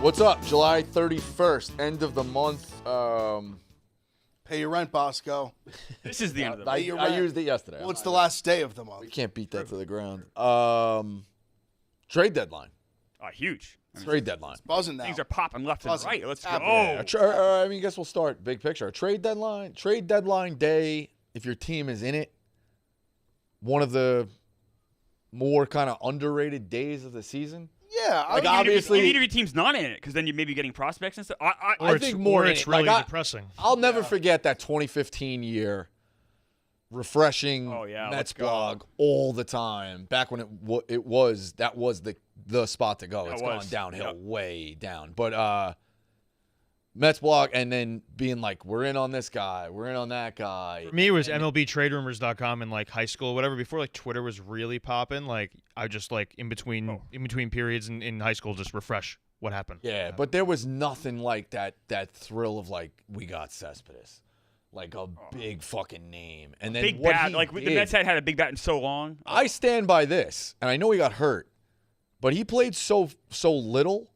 What's up? July 31st, end of the month. Pay your rent, Bosco. This is the end of the month. I used it yesterday. Well, it's the last day of the month. We can't beat that to the ground. Trade deadline. Huge. Trade deadline. It's buzzing now. Things are popping left and right. Let's go. I guess we'll start big picture. Trade deadline day, if your team is in it, one of the more kind of underrated days of the season. Yeah. Like, obviously. Even if your team's not in it, because then you may be getting prospects and stuff. I think more it's really depressing. I'll never forget that 2015 year. Refreshing Mets blog all the time. Back when that was the spot to go. It's gone downhill, way down. But Mets blog, and then being like, we're in on this guy, we're in on that guy. For me, it was MLBTradeRumors.com in like high school, whatever. Before like Twitter was really popping, like I just like in between periods in high school, just refresh what happened. Yeah, but there was nothing like that thrill of like, we got Cespedes. Like a big fucking name. And then big what bat. he Like did, the Mets had a big bat in so long. I stand by this, and I know he got hurt, but he played so little.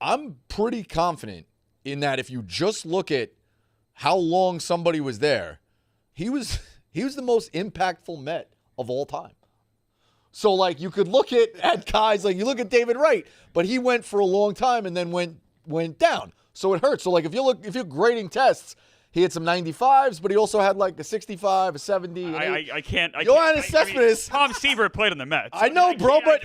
I'm pretty confident in that if you just look at how long somebody was there, he was the most impactful Met of all time. So like you could look at guys like you look at David Wright, but he went for a long time and then went down. So it hurts. So like if you're grading tests, he had some 95s, but he also had like a 65, a 70. I can't. Cespedes. Tom Seaver played on the Mets. I know, bro, but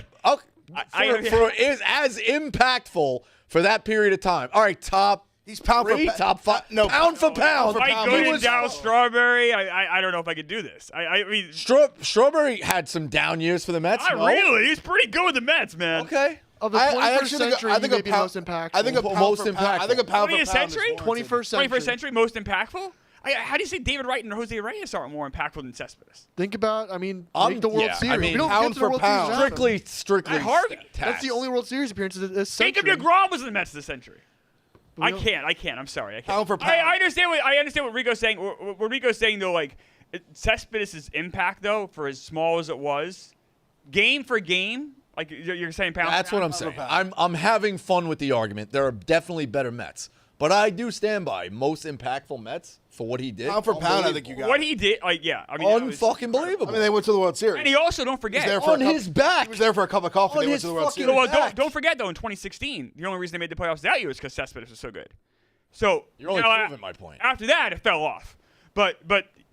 is as impactful for that period of time. All right, top. He's pound for pound. Top five. No, pound for pound. Mike Gooden, Dow Strawberry. I don't know if I could do this. I mean, Strawberry had some down years for the Mets. Not really. He's pretty good with the Mets, man. Okay. Of the 21st century, I think he may be most impactful. I think a pound for pound. I think a pound for 20th pound century? is warranted. 21st century. Most impactful? How do you say David Wright and Jose Reyes aren't more impactful than Cespedes? Think about, make the World Series. We don't pound get to the for World pound. Series often. Strictly. Harvey. That's the only World Series appearance this century. Jacob deGrom was in the Mets this century. I can't. I'm sorry. I can't. Pound for pound. I understand what Rico's saying. What Rico's saying, though, like, Cespedes' impact, though, for as small as it was, game for game, like you're saying pound. That's what I'm saying. I'm having fun with the argument. There are definitely better Mets. But I do stand by most impactful Mets for what he did. Pound for pound, I think you got what it. he did, that unfucking believable. I mean, they went to the World Series. And he also, don't forget, his back. He was there for a cup of coffee. They went to the World Series. Well, don't forget, though, in 2016, the only reason they made the playoffs that year was because Cespedes was so good. So you're only proving my point. After that, it fell off. But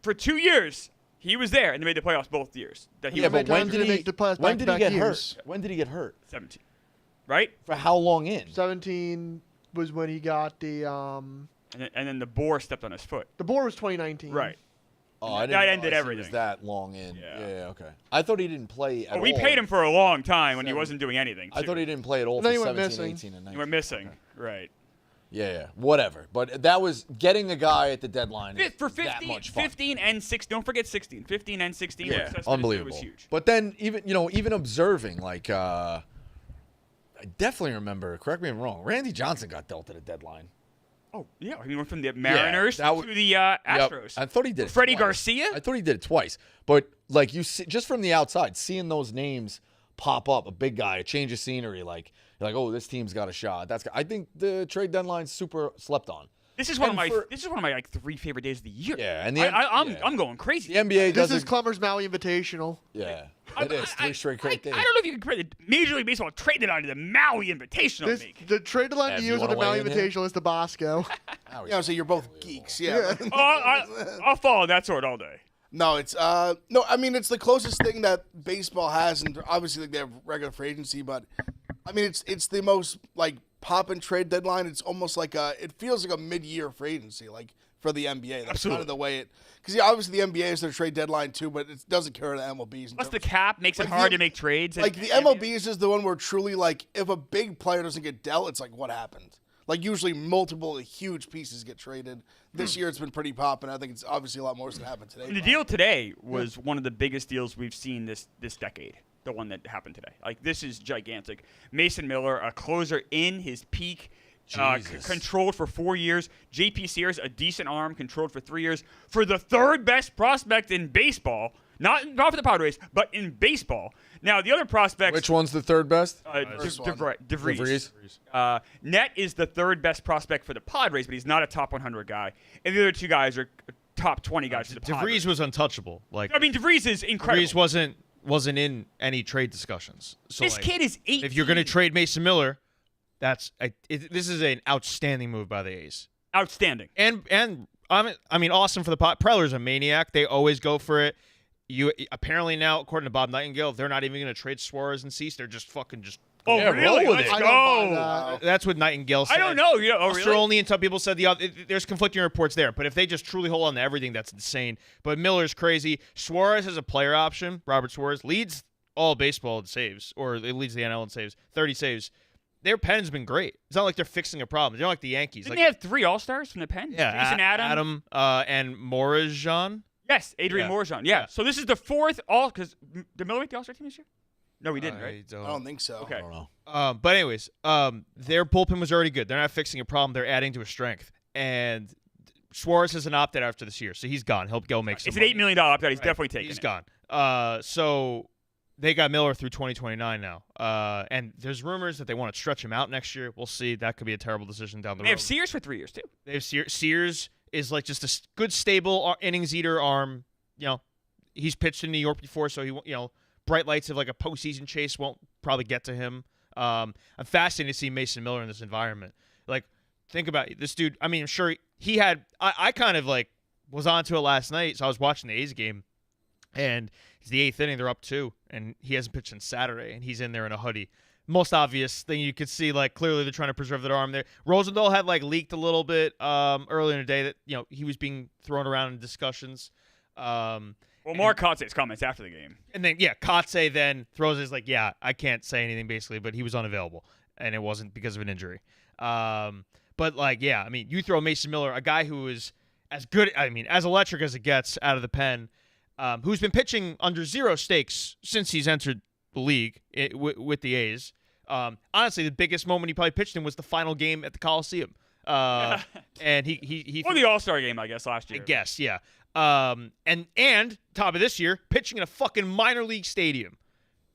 for 2 years, he was there, and they made the playoffs both years. But when did he get hurt? When did he get hurt? 17. Right? For how long in? 17 was when he got the and then the boar stepped on his foot. The boar was 2019. Right. Oh, I didn't that ended everything. He was that long in. Yeah, okay. I thought he didn't play at all. We paid him for a long time when he wasn't doing anything. I thought he didn't play at all for 17, 18, and 19. He went missing. Okay. Right. Yeah, whatever. But that was getting a guy at the deadline for that much fun. 15 and 16. Don't forget 16. 15 and 16. Yeah, unbelievable. Was huge. But then even observing, like, I definitely remember, correct me if I'm wrong, Randy Johnson got dealt at a deadline. Oh, yeah. He went from the Mariners to the Astros. Yep. I thought he did it Freddie twice. Garcia? I thought he did it twice. But, like, you see, just from the outside, seeing those names pop up, a big guy, a change of scenery, like, you're like, oh, this team's got a shot. I think the trade deadline's super slept on. This is one of my like 3 favorite days of the year. Yeah, and I'm going crazy. The NBA This is Clemmer's Maui Invitational. Yeah, it is 3 straight great days. I don't know if you can compare the Major League Baseball trade deadline to the Maui Invitational. The trade deadline to use with the Maui Invitational is the Bosco. So you're both geeks. Yeah. I'll follow that sword all day. No, it's no. I mean, it's the closest thing that baseball has, and obviously like, they have regular free agency, but I mean, it's the most like pop and trade deadline. It's almost like it feels like a mid-year free agency, like for the NBA. That's kind of the way because obviously the NBA is their trade deadline too, but it doesn't care to MLBs. Plus the cap makes it hard to make trades. Like the MLBs is the one where truly like if a big player doesn't get dealt, it's like what happened. Like usually multiple huge pieces get traded. This year it's been pretty popping. I think it's obviously a lot more is going to happen today. And the deal today was one of the biggest deals we've seen this decade. The one that happened today. Like, this is gigantic. Mason Miller, a closer in his peak, controlled for 4 years. J.P. Sears, a decent arm, controlled for 3 years. For the third best prospect in baseball, Not for the Padres, but in baseball. Now, the other prospects. Which one's the third best? DeVries. Net is the third best prospect for the Padres, but he's not a top 100 guy. And the other two guys are top 20 guys for the Padres. DeVries was untouchable. Like, I mean, DeVries is incredible. DeVries wasn't in any trade discussions. So this kid is 18. If you're going to trade Mason Miller, this is an outstanding move by the A's. Outstanding. And I mean, awesome for the Preller's a maniac. They always go for it. You apparently now, according to Bob Nightingale, they're not even going to trade Suarez and Cease. They're just fucking just. Oh, yeah, really? roll with Let's it. go. That's what Nightingale said. I don't know. Really? Sterling and some people said the other. There's conflicting reports there, but if they just truly hold on to everything, that's insane. But Miller's crazy. Suarez has a player option. Robert Suarez leads all baseball in saves, or it leads the NL in saves. 30 saves. Their pen's been great. It's not like they're fixing a problem. They're not like the Yankees. Didn't they have 3 All-Stars from the pen? Yeah, Jason Adam, and Morajan. Yes, Adrian Morajan. Yeah. So this is the 4th because did Miller make the All-Star team this year? No, he didn't, right? I don't think so. Okay. I don't know. But anyways, their bullpen was already good. They're not fixing a problem. They're adding to a strength. And Suarez has an opt-out after this year, so he's gone. He'll go make some It's an money. $8 million opt-out. He's definitely taking He's it. gone. So they got Miller through 2029 now. And there's rumors that they want to stretch him out next year. We'll see. That could be a terrible decision down the road. They have Sears for 3 years, too. They have Sears is like just a good, stable innings eater arm. You know, he's pitched in New York before, so bright lights of like a postseason chase won't probably get to him. I'm fascinated to see Mason Miller in this environment. Like, think about it. This dude. I mean, I'm sure he had. I kind of like was onto it last night, so I was watching the A's game, and it's the 8th inning. They're up 2, and he hasn't pitched since Saturday, and he's in there in a hoodie. Most obvious thing you could see, like, clearly they're trying to preserve their arm there. Rosendahl had like leaked a little bit earlier in the day that he was being thrown around in discussions. Well, Mark Kotze's comments after the game. And then, Kotze then throws his like, I can't say anything basically, but he was unavailable, and it wasn't because of an injury. But like, I mean, you throw Mason Miller, a guy who is as good, I mean, as electric as it gets out of the pen, who's been pitching under 0 stakes since he's entered the league with the A's. Honestly, the biggest moment he probably pitched in was the final game at the Coliseum. And he or the All-Star game, I guess, last year. I guess, yeah. And top of this year, pitching in a fucking minor league stadium.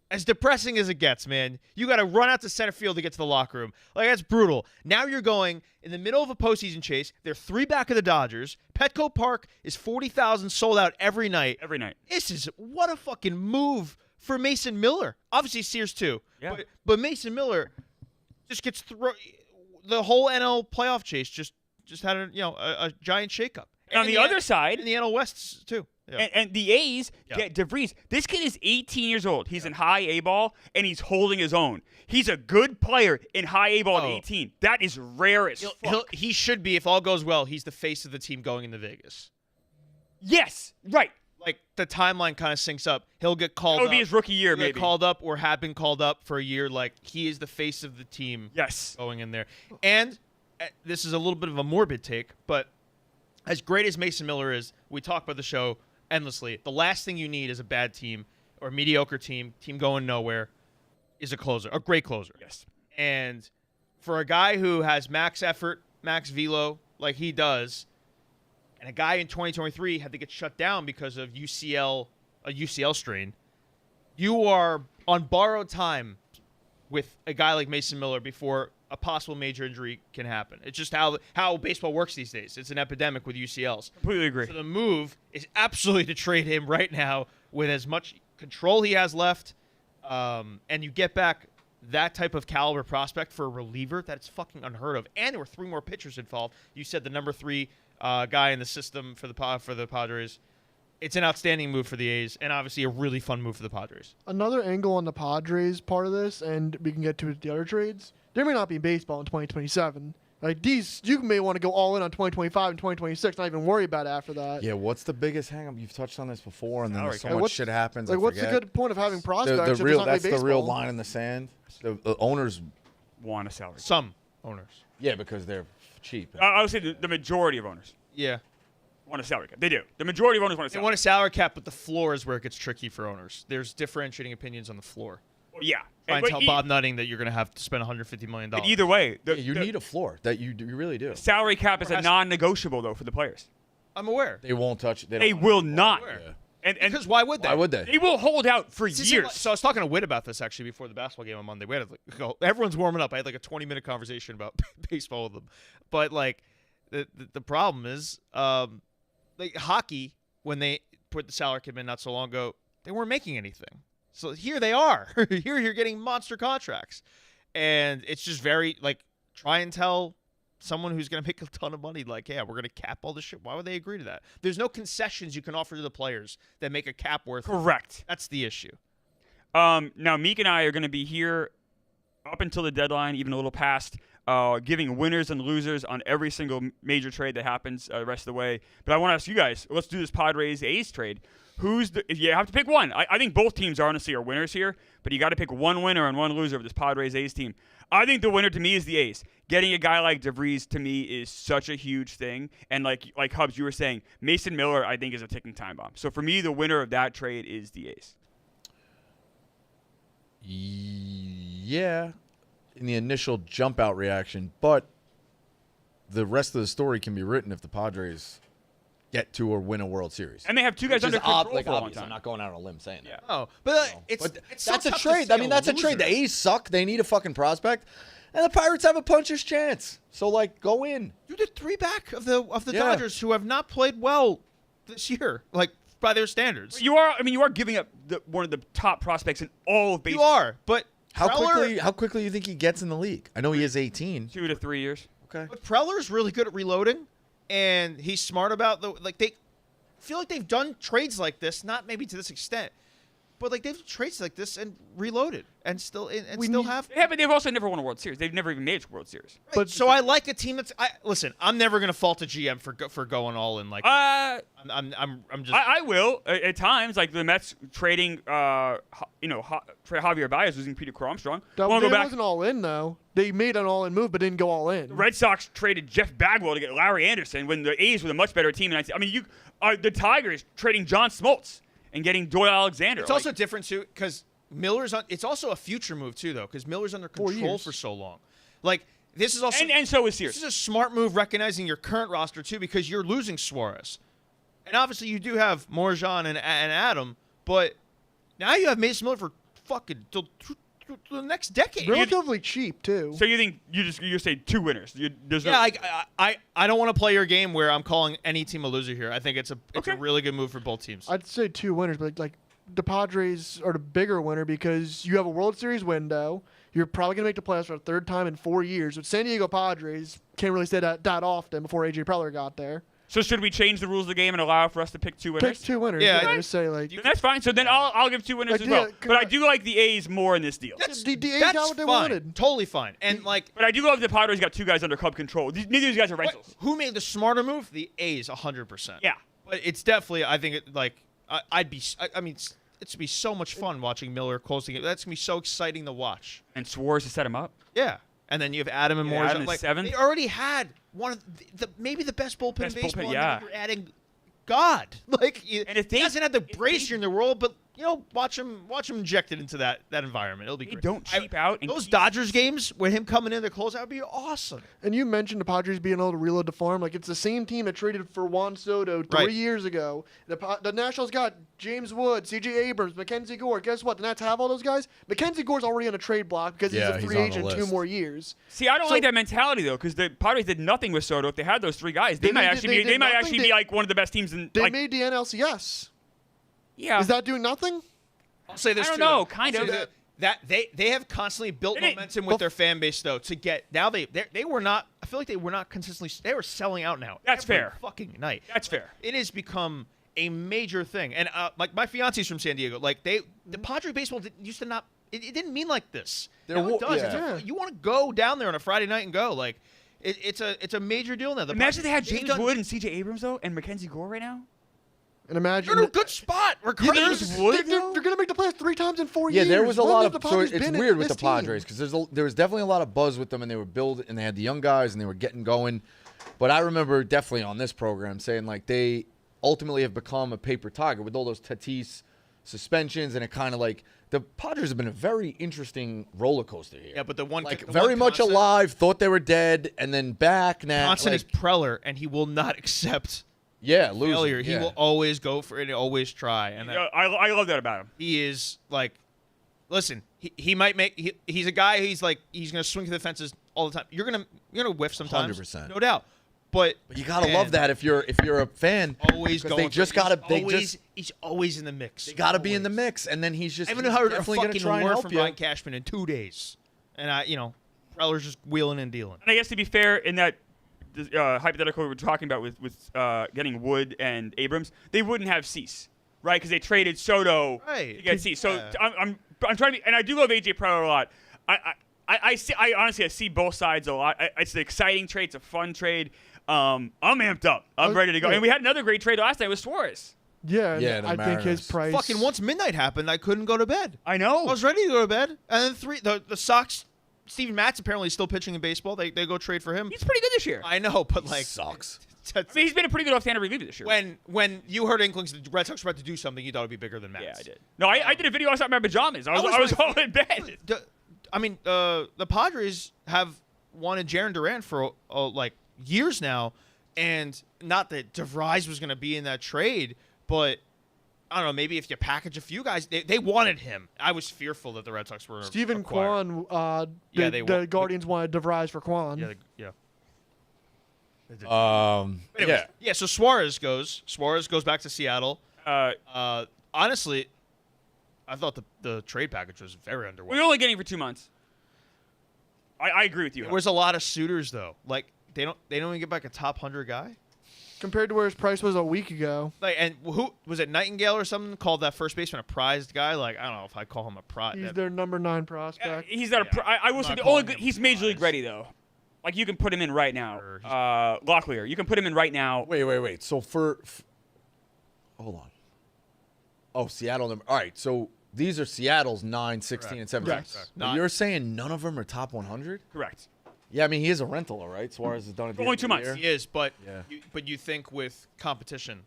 As depressing as it gets, man. You got to run out to center field to get to the locker room. Like, that's brutal. Now you're going in the middle of a postseason chase. They're 3 back of the Dodgers. Petco Park is 40,000 sold out every night. Every night. What a fucking move for Mason Miller. Obviously Sears too. Yeah. But Mason Miller just gets the whole NL playoff chase just had a giant shakeup. And on the other side, in the NL West too. Yeah. And the A's get DeVries. This kid is 18 years old. He's in high A ball, and he's holding his own. He's a good player in high A ball at 18. That is rare as fuck. He should be, if all goes well, he's the face of the team going into Vegas. Yes, right. Like, the timeline kind of syncs up. He'll get called up. That would be his rookie year, He'll maybe. get called up or have been called up for a year. Like, he is the face of the team. Yes. Going in there. And this is a little bit of a morbid take, but as great as Mason Miller is, we talk about the show endlessly. The last thing you need is a bad team or a mediocre team going nowhere, is a closer, a great closer. Yes. And for a guy who has max effort, max velo, like he does, and a guy in 2023 had to get shut down because of a UCL strain, you are on borrowed time with a guy like Mason Miller before a possible major injury can happen. It's just how baseball works these days. It's an epidemic with UCLs. Completely agree. So the move is absolutely to trade him right now with as much control he has left, and you get back that type of caliber prospect for a reliever. That's fucking unheard of. And there were 3 more pitchers involved. You said the number 3 guy in the system for the Padres. It's an outstanding move for the A's, and obviously a really fun move for the Padres. Another angle on the Padres part of this, and we can get to the other trades. There may not be baseball in 2027. Like, these, you may want to go all in on 2025 and 2026, not even worry about it after that. Yeah, what's the biggest hang-up? You've touched on this before, and then so Like, much shit happens. Like, I what's the forget. good point of having prospects if The there's real, not really that's the real baseball? line in the sand. The owners Want a salary. Some owners. Yeah, because they're cheap. I would say the majority of owners Yeah. want a salary cap. They do. The majority of owners want a They salary want a salary cap, but the floor is where it gets tricky for owners. There's differentiating opinions on the floor. Well, yeah. Try and But tell Bob Nutting that you're going to have to spend $150 million. but either way, You need a floor. That you really do. salary cap is a non-negotiable, though, for the players. I'm aware. They won't touch it. They will not. Yeah. And because why would they? Why would they? They will hold out for See, years. So I was talking to Whit about this actually before the basketball game on Monday. We had everyone's warming up. I had like a 20-minute conversation about baseball with them. But like the problem is like hockey, when they put the salary cap in not so long ago, they weren't making anything. So here they are. Here you're getting monster contracts. And it's just very like try and tell someone who's going to make a ton of money, like, yeah, we're going to cap all this shit. Why would they agree to that? There's no concessions you can offer to the players that make a cap worth. Correct. That's the issue. Now, Meek and I are going to be here up until the deadline, even a little past, giving winners and losers on every single major trade that happens the rest of the way. But I want to ask you guys, let's do this Padres-A's trade. If you have to pick one, I think both teams honestly are winners here, but you got to pick one winner and one loser of this Padres-A's team. I think the winner to me is the A's. Getting a guy like DeVries to me is such a huge thing. And like Hubs, you were saying, Mason Miller I think is a ticking time bomb. So for me, the winner of that trade is the A's. Yeah, in the initial jump out reaction, but the rest of the story can be written if the Padres get to or win a World Series. And they have two guys under control for a long time. I'm not going out on a limb saying that. Oh, but it's that's so a tough to trade. say I mean, that's a trade. The A's suck. They need a fucking prospect, and the Pirates have a puncher's chance. So like, go in. You're the three back of the Yeah. Dodgers who have not played well this year, like by their standards. You are giving up one of the top prospects in all of baseball. You are, but How Preller, quickly do you think he gets in the league? I know he is 18. 2 to 3 years. Okay. But Preller's really good at reloading, and he's smart about they feel like they've done trades like this, not maybe to this extent, but like they've done trades like this and reloaded and still have. Yeah, but they've also never won a World Series. They've never even made a World Series. But so I like a team that's. Listen, I'm never gonna fault a GM for going all in like. I'm just. I will at times, like the Mets trading, Javier Baez losing Peter Armstrong. That Wanna go back? wasn't all in though. They made an all-in move, but didn't go all in. The Red Sox traded Jeff Bagwell to get Larry Anderson when the A's were a much better team. And the Tigers trading John Smoltz and getting Doyle Alexander. It's also different too because Miller's on. It's also a future move too, though, because Miller's under 4 control years. for so long. Like this is also and so is Sears. This is a smart move, recognizing your current roster too, because you're losing Suarez, and obviously you do have Morjan and Adam, but now you have Mason Miller for fucking till the next decade. Relatively cheap too. So you think you say two winners? I don't want to play your game where I'm calling any team a loser here. I think it's a really good move for both teams. I'd say two winners, but like the Padres are the bigger winner because you have a World Series window. You're probably gonna make the playoffs for a third time in 4 years. But San Diego Padres can't really say that often before AJ Preller got there. So should we change the rules of the game and allow for us to pick two winners? Pick two winners. Yeah, Yeah, just say like Then that's fine. So then I'll give two winners Like, as well. yeah, But I do like the A's more in this deal. the A's That's got what they fine. wanted. Totally fine. And like, But I do love the Padres got two guys under club control. Neither of these guys are rentals. who made the smarter move? The A's, 100%. Yeah. But it's definitely, I think, it's to be so much fun watching Miller closing it. That's gonna be so exciting to watch. And Suarez to set him up. Yeah. And then you have Adam and Yeah, Morris. Adam is seventh. They already had one of maybe the best bullpen Best in baseball. bullpen, and yeah. then you're adding God. Like, And if he they- doesn't have the if brace they- in the world, but watch him injected into that environment. It'll be They great. don't cheap out. And Those keep- Dodgers games with him coming in to close out would be awesome. And you mentioned the Padres being able to reload the farm. Like, it's the same team that traded for Juan Soto 3 Right. years ago. The Nationals got James Wood, C.J. Abrams, Mackenzie Gore. Guess what? The Nats have all those guys. Mackenzie Gore's already on a trade block because Yeah, he's a he's free on the agent in 2 list. more years. See, I don't So- like that mentality though, because the Padres did nothing with Soto. If they had those three guys, they They might did- actually they be. did They might nothing. actually They- be like one of the best teams in. They like, made the NLCS. yeah. Is that doing nothing? I'll say this I don't too, know, though. kind I'll of. say that they have constantly built They didn't- momentum with their fan base though to get now they were not. I feel like they were not consistently. They were selling out now. That's every fair. Fucking night. That's fair. It has become a major thing, and like my fiance's from San Diego. Like the Padre baseball used to not. It didn't mean like this. There Now it wa- does. yeah. You want to go down there on a Friday night and go like. It's a major deal now. The Imagine they had Padres- James they've done- Wood and C.J. Abrams though, and Mackenzie Gore right now. And imagine You're in a good spot. Yeah, James they're, Wood, they're, though? they're going to make the playoffs 3 times in 4 Yeah, years. there was a When lot have of. the So Padres it's been weird in with the this team? Padres because there was definitely a lot of buzz with them, and they were building, and they had the young guys, and they were getting going. But I remember definitely on this program saying like they ultimately have become a paper tiger with all those Tatis suspensions, and it kind of like the Padres have been a very interesting roller coaster here. Yeah, but the one Very much constant- alive, thought they were dead, and then back now. Constant like, is Preller, and he will not accept Yeah, losing. failure. He yeah. will always go for it and always try. And that, I love that about him. he is like, listen, he might make. He's a guy. He's like he's gonna swing for the fences all the time. You're gonna whiff sometimes, 100%. no doubt. But But you gotta man, love that if you're a fan. Always 'cause going. They just for it. gotta. He's always in the mix. They gotta be in the Always. mix, and then he's just. I haven't he's heard a definitely gonna fucking try and word help from you. Brian Cashman in 2 days, and Preller's just wheeling and dealing. And I guess to be fair, in that hypothetical we were talking about with getting Wood and Abrams, they wouldn't have Cease, right? Because they traded Soto Right. to get Cease. So Yeah. I'm trying to be, and I do love AJ Preller a lot. I honestly see both sides a lot. It's an exciting trade. It's a fun trade. I'm amped up. I'm ready to go. yeah. And we had another great trade last night with Suarez. Yeah, and Yeah, the I think his Mariners. price. Fucking once midnight happened, I couldn't go to bed. I know. I was ready to go to bed, and then the Sox. Steven Matt's apparently still pitching in baseball. They go trade for him. He's pretty good this year. I know, but He like sucks. I mean, he's been a pretty good off-hander reliever this year. when you heard inklings the Red Sox were about to do something, you thought it'd be bigger than Matt's. Yeah, I did. No, I did a video outside my pajamas. I was all in bed. The Padres have wanted Jarren Duran for like years now, and not that DeVries was going to be in that trade, but I don't know. Maybe if you package a few guys, they wanted him. I was fearful that the Red Sox were Stephen acquired. Kwan. Yeah, The Guardians wanted DeVries for Kwan. Yeah. Yeah. Yeah. So Suarez goes back to Seattle. Honestly, I thought the trade package was very underwhelming. We're only getting for 2 months. I agree with you. There was a lot of suitors though. Like they don't even get back a top 100 guy. Compared to where his price was a week ago. Like, and who was it? Nightingale or something called that first baseman a prized guy. Like I don't know if I call him a prize. He's their number 9 prospect. He's not a. I will I'm say not the calling only. him He's a major league prize. ready though. Like you can put him in right now. Sure, Locklear, you can put him in right now. Wait. So hold on. Oh, Seattle. All right. So these are Seattle's 9, 16, and 17. Yes. But you're saying none of them are top 100? Correct. Yeah, I mean he is a rental, all right. Suarez has done it. Only 2 months. He is, but Yeah. you think with competition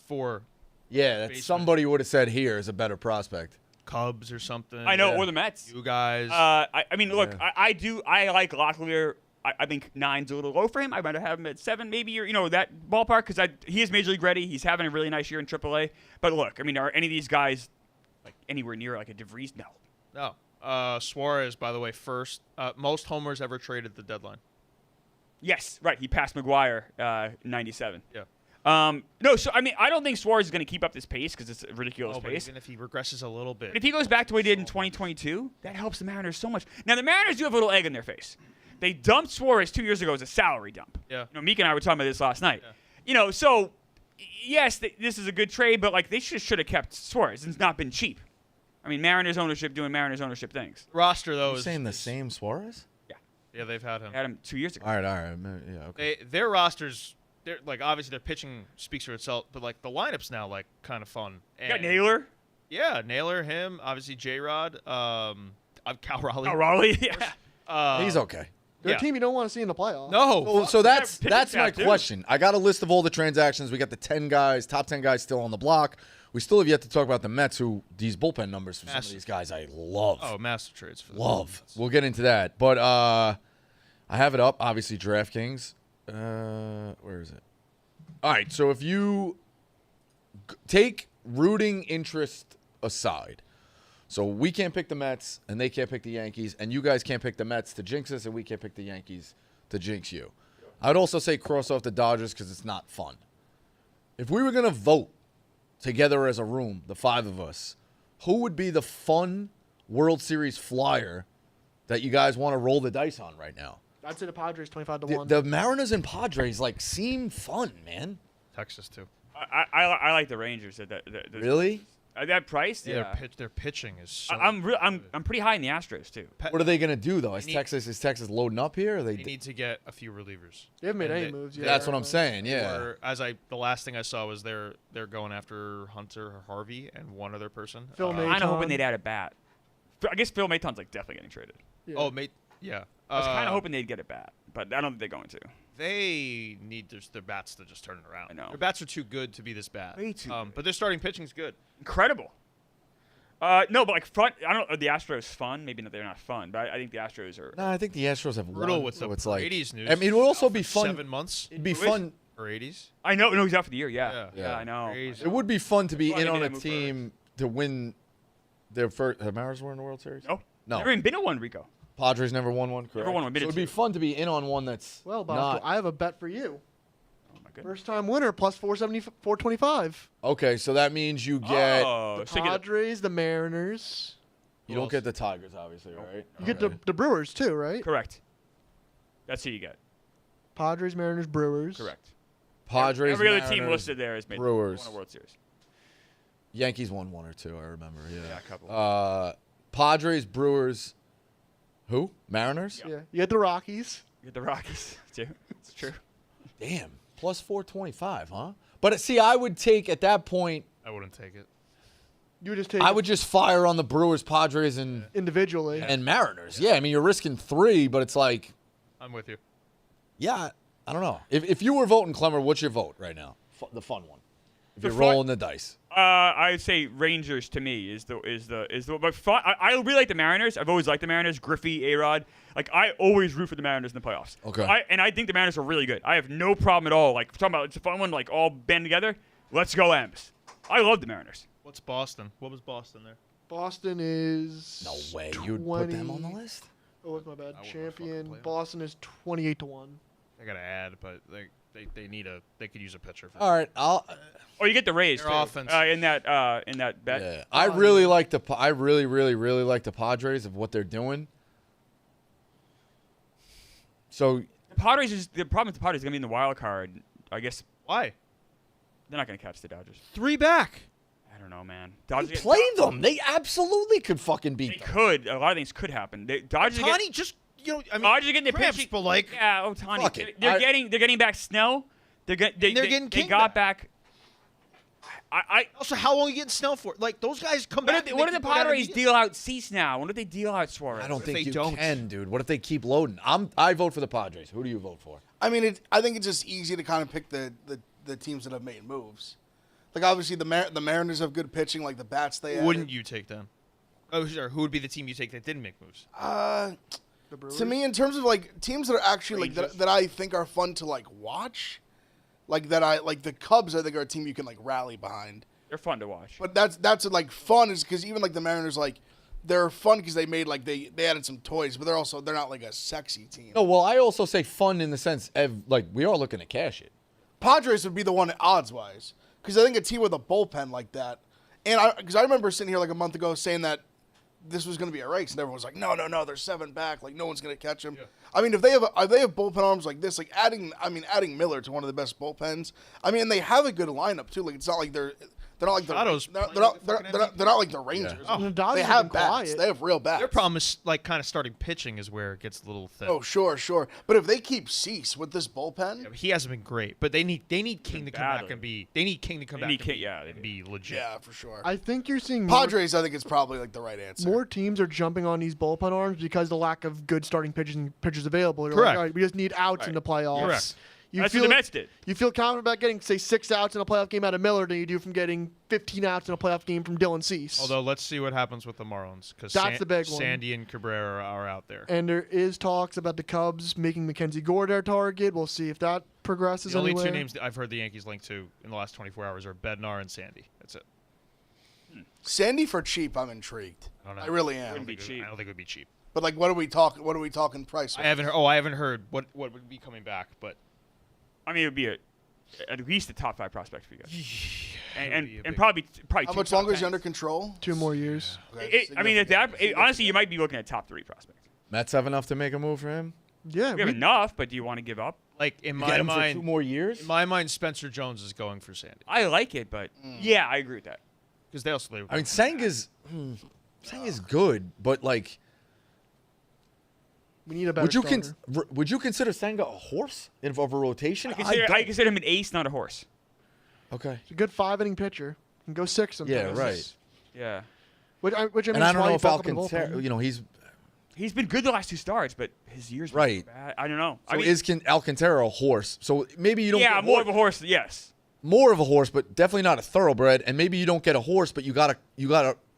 for Yeah, that Basement. somebody would have said here is a better prospect. Cubs or something. I know, Yeah. or the Mets. You guys. I mean, look, Yeah. I like Locklear. I think 9's a little low for him. I'd rather have him at 7, maybe, or that ballpark, because he is major league ready. He's having a really nice year in AAA. But look, I mean, are any of these guys like anywhere near like a DeVries? No. no. Suarez, by the way, first most homers ever traded at the deadline. Yes, right. He passed McGuire 97. Yeah. No, so I mean, I don't think Suarez is going to keep up this pace because it's a ridiculous But pace. even if he regresses a little bit, But if he goes back to what he did in 2022, that helps the Mariners so much. Now, the Mariners do have a little egg in their face. They dumped Suarez 2 years ago as a salary dump. Yeah. Meek and I were talking about this last night. Yeah. So, yes, this is a good trade, but like they should have kept Suarez. It's not been cheap. I mean, Mariners ownership doing Mariners ownership things. roster though You're is saying the same Suarez? yeah they've had him. They had him 2 years ago. All right. Yeah, okay. Their rosters, they're like obviously their pitching speaks for itself, but like the lineups now like kind of fun. You got And- Naylor. Yeah, Naylor, him, obviously J-Rod, Cal Raleigh. Oh, Raleigh. Yeah. He's okay. They're yeah. a team you don't want to see in the playoffs. No. So that's pitching my staff, too. question. I got a list of all the transactions. We got the 10 guys, top 10 guys still on the block. We still have yet to talk about the Mets, who these bullpen numbers for some of Massive. these guys I love. Oh, master trades for the Love. We'll get into that. But I have it up, obviously, DraftKings. Where is it? All right, so if you take rooting interest aside, so we can't pick the Mets, and they can't pick the Yankees, and you guys can't pick the Mets to jinx us, and we can't pick the Yankees to jinx you. I'd also say cross off the Dodgers because it's not fun. If we were going to vote together as a room, the 5 of us, who would be the fun World Series flyer that you guys want to roll the dice on right now? I'd say the Padres 25-1. The Mariners and Padres seem fun, man. Texas too. I like the Rangers at that. Really? At that price? Yeah, their pitching is so I'm pretty high in the Astros too. What are they going to do though? Is need- Texas loading up here? Or they need to get a few relievers. they haven't made and any they- moves yet. That's what I'm saying. Yeah. Or, the last thing I saw was they're going after Hunter or Harvey and one other person. Phil I'm kind of hoping Maton. they'd add a bat. I guess Phil Maton's definitely getting traded. Yeah. Oh, mate. Yeah. I was kind of hoping they'd get a bat, but I don't think they're going to. They need their bats to just turn it around. I know. Their bats are too good to be this bad. Way too good. But their starting pitching's good. Incredible. No, but front. I don't. Are the Astros fun? Maybe they're not fun, but I think the Astros are. No, I think the Astros have Brutal won, with so the it's Paredes news. I mean, it would also Out be for fun. 7 months. It'd be Who is? fun. Or 80s? I know. No, he's out for the year. Yeah. Yeah. Yeah, I know. Crazy. It would be fun to be Funny in they on a moved team to win their first. The Mariners were in the World Series? No. No. Never even been to one, Rico. Padres never won one, correct? Never won one, So been it to would be two. fun to be in on one that's Well, Bosco, not. I have a bet for you. Oh my goodness. First time winner plus 470, 425. Okay, so that means you get. Oh, so you get Padres, the Mariners. You don't get the Tigers, obviously, right? You get the Brewers too, right? correct. That's who you get. Padres, Mariners, Brewers. Correct. Padres, Every other team Mariners, listed there is made Brewers. won a World Series. Yankees won one or two, I remember. Yeah, Yeah, a couple. Padres, Brewers. Who? Mariners? Yeah. You get the Rockies. You get the Rockies too. It's true. Damn, plus 425, huh? But see, I would take at that point. I wouldn't take it. You would just take I would just fire on the Brewers, Padres, and individually. Mariners. Yeah, I mean you're risking 3, but it's like, I'm with you. yeah, I don't know. If you were voting Clemmer, what's your vote right now? The fun one. If The you're fun- rolling the dice. I'd say Rangers to me is the but fun. I really like the Mariners. I've always liked the Mariners. Griffey, A-Rod. Like I always root for the Mariners in the playoffs. Okay. I think the Mariners are really good. I have no problem at all. Like talking about it's a fun one. Like all band together. Let's go M's. I love the Mariners. What's Boston? What was Boston there? Boston is. No way. You'd put them on the list? Oh, that's my bad. I wouldn't Champion. fucking play 'em. Boston is 28-1. I gotta add, but they need a. They could use a pitcher. For All right, I'll. Oh, you get the Rays Their too. offense. In that bet. Yeah, I really like the. I really, really, really like the Padres of what they're doing. So The Padres is the problem with the Padres is gonna be in the wild card. I guess Why? they're not gonna catch the Dodgers. 3 back. I don't know, man. they Dodgers play them. They absolutely could fucking They beat them. could. A lot of things could happen. Dodgers are Tani just I mean, Dodgers are getting the cramps, pitching. but like Yeah, Ohtani. Fuck it. They're getting back Snell. They're getting King got back. I also how long are you getting Snell for? Like those guys come back. what if the Padres deal out Cease now? What if they deal out Suarez? I don't if think they you don't? can, dude. What if they keep loading? I vote for the Padres. Who do you vote for? I mean, I think it's just easy to kind of pick the teams that have made moves. Like obviously the Mariners have good pitching, like the bats they added. Wouldn't you take them? Oh, sure. Who would be the team you take that didn't make moves? The Brewers. To me, in terms of like teams that are actually like that I think are fun to like watch, like that I like the Cubs. I think are a team you can like rally behind. They're fun to watch. But that's like fun is because even like the Mariners like they're fun because they made like they added some toys, but they're not like a sexy team. No, well, I also say fun in the sense of like we are looking to cash it. Padres would be the one odds wise because I think a team with a bullpen like that, and because I remember sitting here like a month ago saying that this was going to be a race, and everyone was like, no, they're 7 back, like no one's going to catch them. Yeah. I mean, if they have bullpen arms like this, like adding Miller to one of the best bullpens. I mean, they have a good lineup too. Like it's not like they're not like they're not like the Rangers. Oh, the Dodgers They have have been bats. quiet. They have real bats. Their problem is like kind of starting pitching is where it gets a little thin. Oh, sure. But if they keep Cease with this bullpen, Yeah, but he hasn't been great, but they need King to come back badly. and be. They need King to come They back need and King- be, yeah, and be legit. yeah, for sure. I think you're seeing more, Padres, I think it's probably like the right answer. more teams are jumping on these bullpen arms because of the lack of good starting pitchers available. They're Correct. Like, all right, we just need outs in the playoffs. Correct. That's what the Mets did. You feel confident about getting, say, 6 outs in a playoff game out of Miller than you do from getting 15 outs in a playoff game from Dylan Cease. Although let's see what happens with the Marlins because That's the big one. Sandy and Cabrera are out there. And there is talks about the Cubs making Mackenzie Gore their target. We'll see if that progresses The only anywhere. two names that I've heard the Yankees linked to in the last 24 hours are Bednar and Sandy. That's it. Sandy for cheap, I'm intrigued. I don't know. I really am. Wouldn't be cheap. I don't think it would be cheap. But like, what are we talking price? I haven't heard what would be coming back, but I mean, it would be at least a top 5 prospect for you guys. It would be a And big- probably How two much top longer is he 10s. under control? 2 more years. Okay, I mean, at that honestly, you might be looking at top 3 prospects. Mets have enough to make a move for him. Yeah. We have enough, but do you want to give up? like in Get my him for 2 mind, more years. in my mind, Spencer Jones is going for Sandy I like it, but yeah, I agree with that. because they also. I mean, Senga's good, but like, We need a better starter. would you consider Senga a horse of a rotation? I consider him an ace, not a horse. Okay. He's a good 5-inning pitcher. Can go 6 sometimes. Yeah, right. Yeah. Which I mean, And I is don't why know you if bulk up in the Alcantara, bullpen. He's been good the last 2 starts, but his years were Right. bad. I don't know. So I mean, is Alcantara a horse? So maybe you don't. yeah, get more of a horse. Yes. more of a horse, but definitely not a thoroughbred. And maybe you don't get a horse, but you got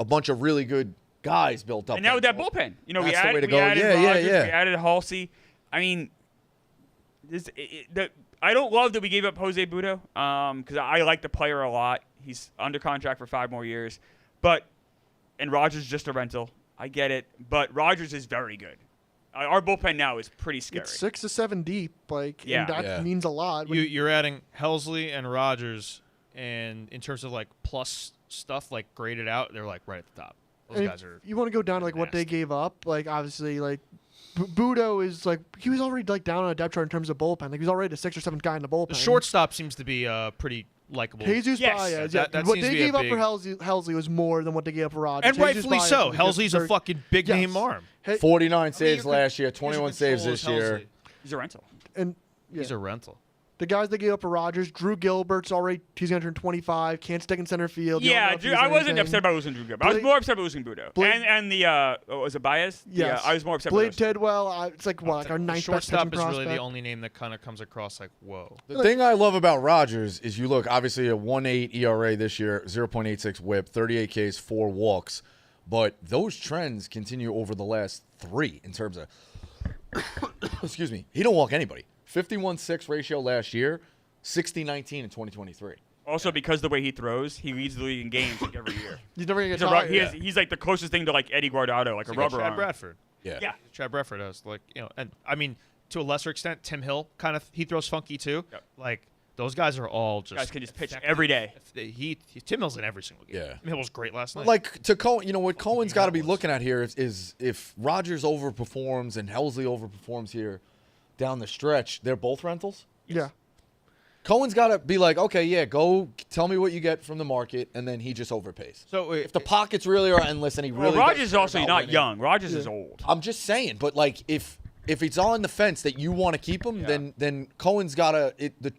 a bunch of really good guys built up. And now with that bullpen, we That's the way added, to we go. added Yeah, Rogers, yeah. we added Halsey. I mean, the I don't love that we gave up Jose Budo because I like the player a lot. He's under contract for 5 more years. And Rogers is just a rental. I get it. But Rogers is very good. Our bullpen now is pretty scary. It's 6 to 7 deep, and Yeah. that means a lot. You're adding Helsley and Rogers, and in terms of like plus stuff, like graded out, they're like right at the top. Those guys are. You want to go down to like what they gave up, like obviously like Budo is like he was already like down on a depth chart in terms of bullpen. Like he was already the 6th or 7th guy in the bullpen. The shortstop seems to be pretty likable. Jesus Yes. Baez. That what seems to they be a gave up big- for Helsley was more than what they gave up for Rogers. And Jesus rightfully Baez so. was Helsley's a very- fucking big Yes. name arm. 49 saves you could- last year, here's a 21 good saves tool this is year. Helsley. He's a rental. And He's a rental. the guys they gave up for Rogers, Drew Gilbert's already he's gonna turn 25, can't stick in center field. You don't know Yeah, if Drew, he's I wasn't anything. upset about losing Drew Gilbert. I was Blake- more upset about losing Budo. Blake- And the was it Baez? Yes. Yeah, I was more upset Blade about those. Tidwell, it's like what, like our The ninth best shortstop pitching is prospect. really the only name that kind of comes across like, whoa. The thing I love about Rogers is you look, obviously a 1.8 ERA this year, 0.86 whip, 38 Ks, 4 walks. But those trends continue over the last 3 in terms of, excuse me, he don't walk anybody. 51-6 ratio last year, 60-19 in 2023. Also, because the way he throws, he leads the league in games like every year. He's never gonna get He's, a ru- tired. he has, he's like the closest thing to like Eddie Guardado, like a Like rubber Chad arm. Bradford. Yeah. Yeah. Chad Bradford does. Like, and I mean, to a lesser extent, Tim Hill he throws funky too. Yep. Like, those guys are all just. Guys can just pitch effective. every day. Tim Hill's in every single game. Yeah. Tim Hill was great last night. Like to Cohen, what Cohen's got to be was. looking at here is if Rogers overperforms and Helsley overperforms here down the stretch, they're both rentals. Yeah. Cohen's got to be like, okay, yeah, go tell me what you get from the market, and then he just overpays. so If the pockets really are endless and he really Well, does Rogers is care also about not winning, young. Rogers is old. I'm just saying, but like if it's on the fence that you want to keep him, then Cohen's got to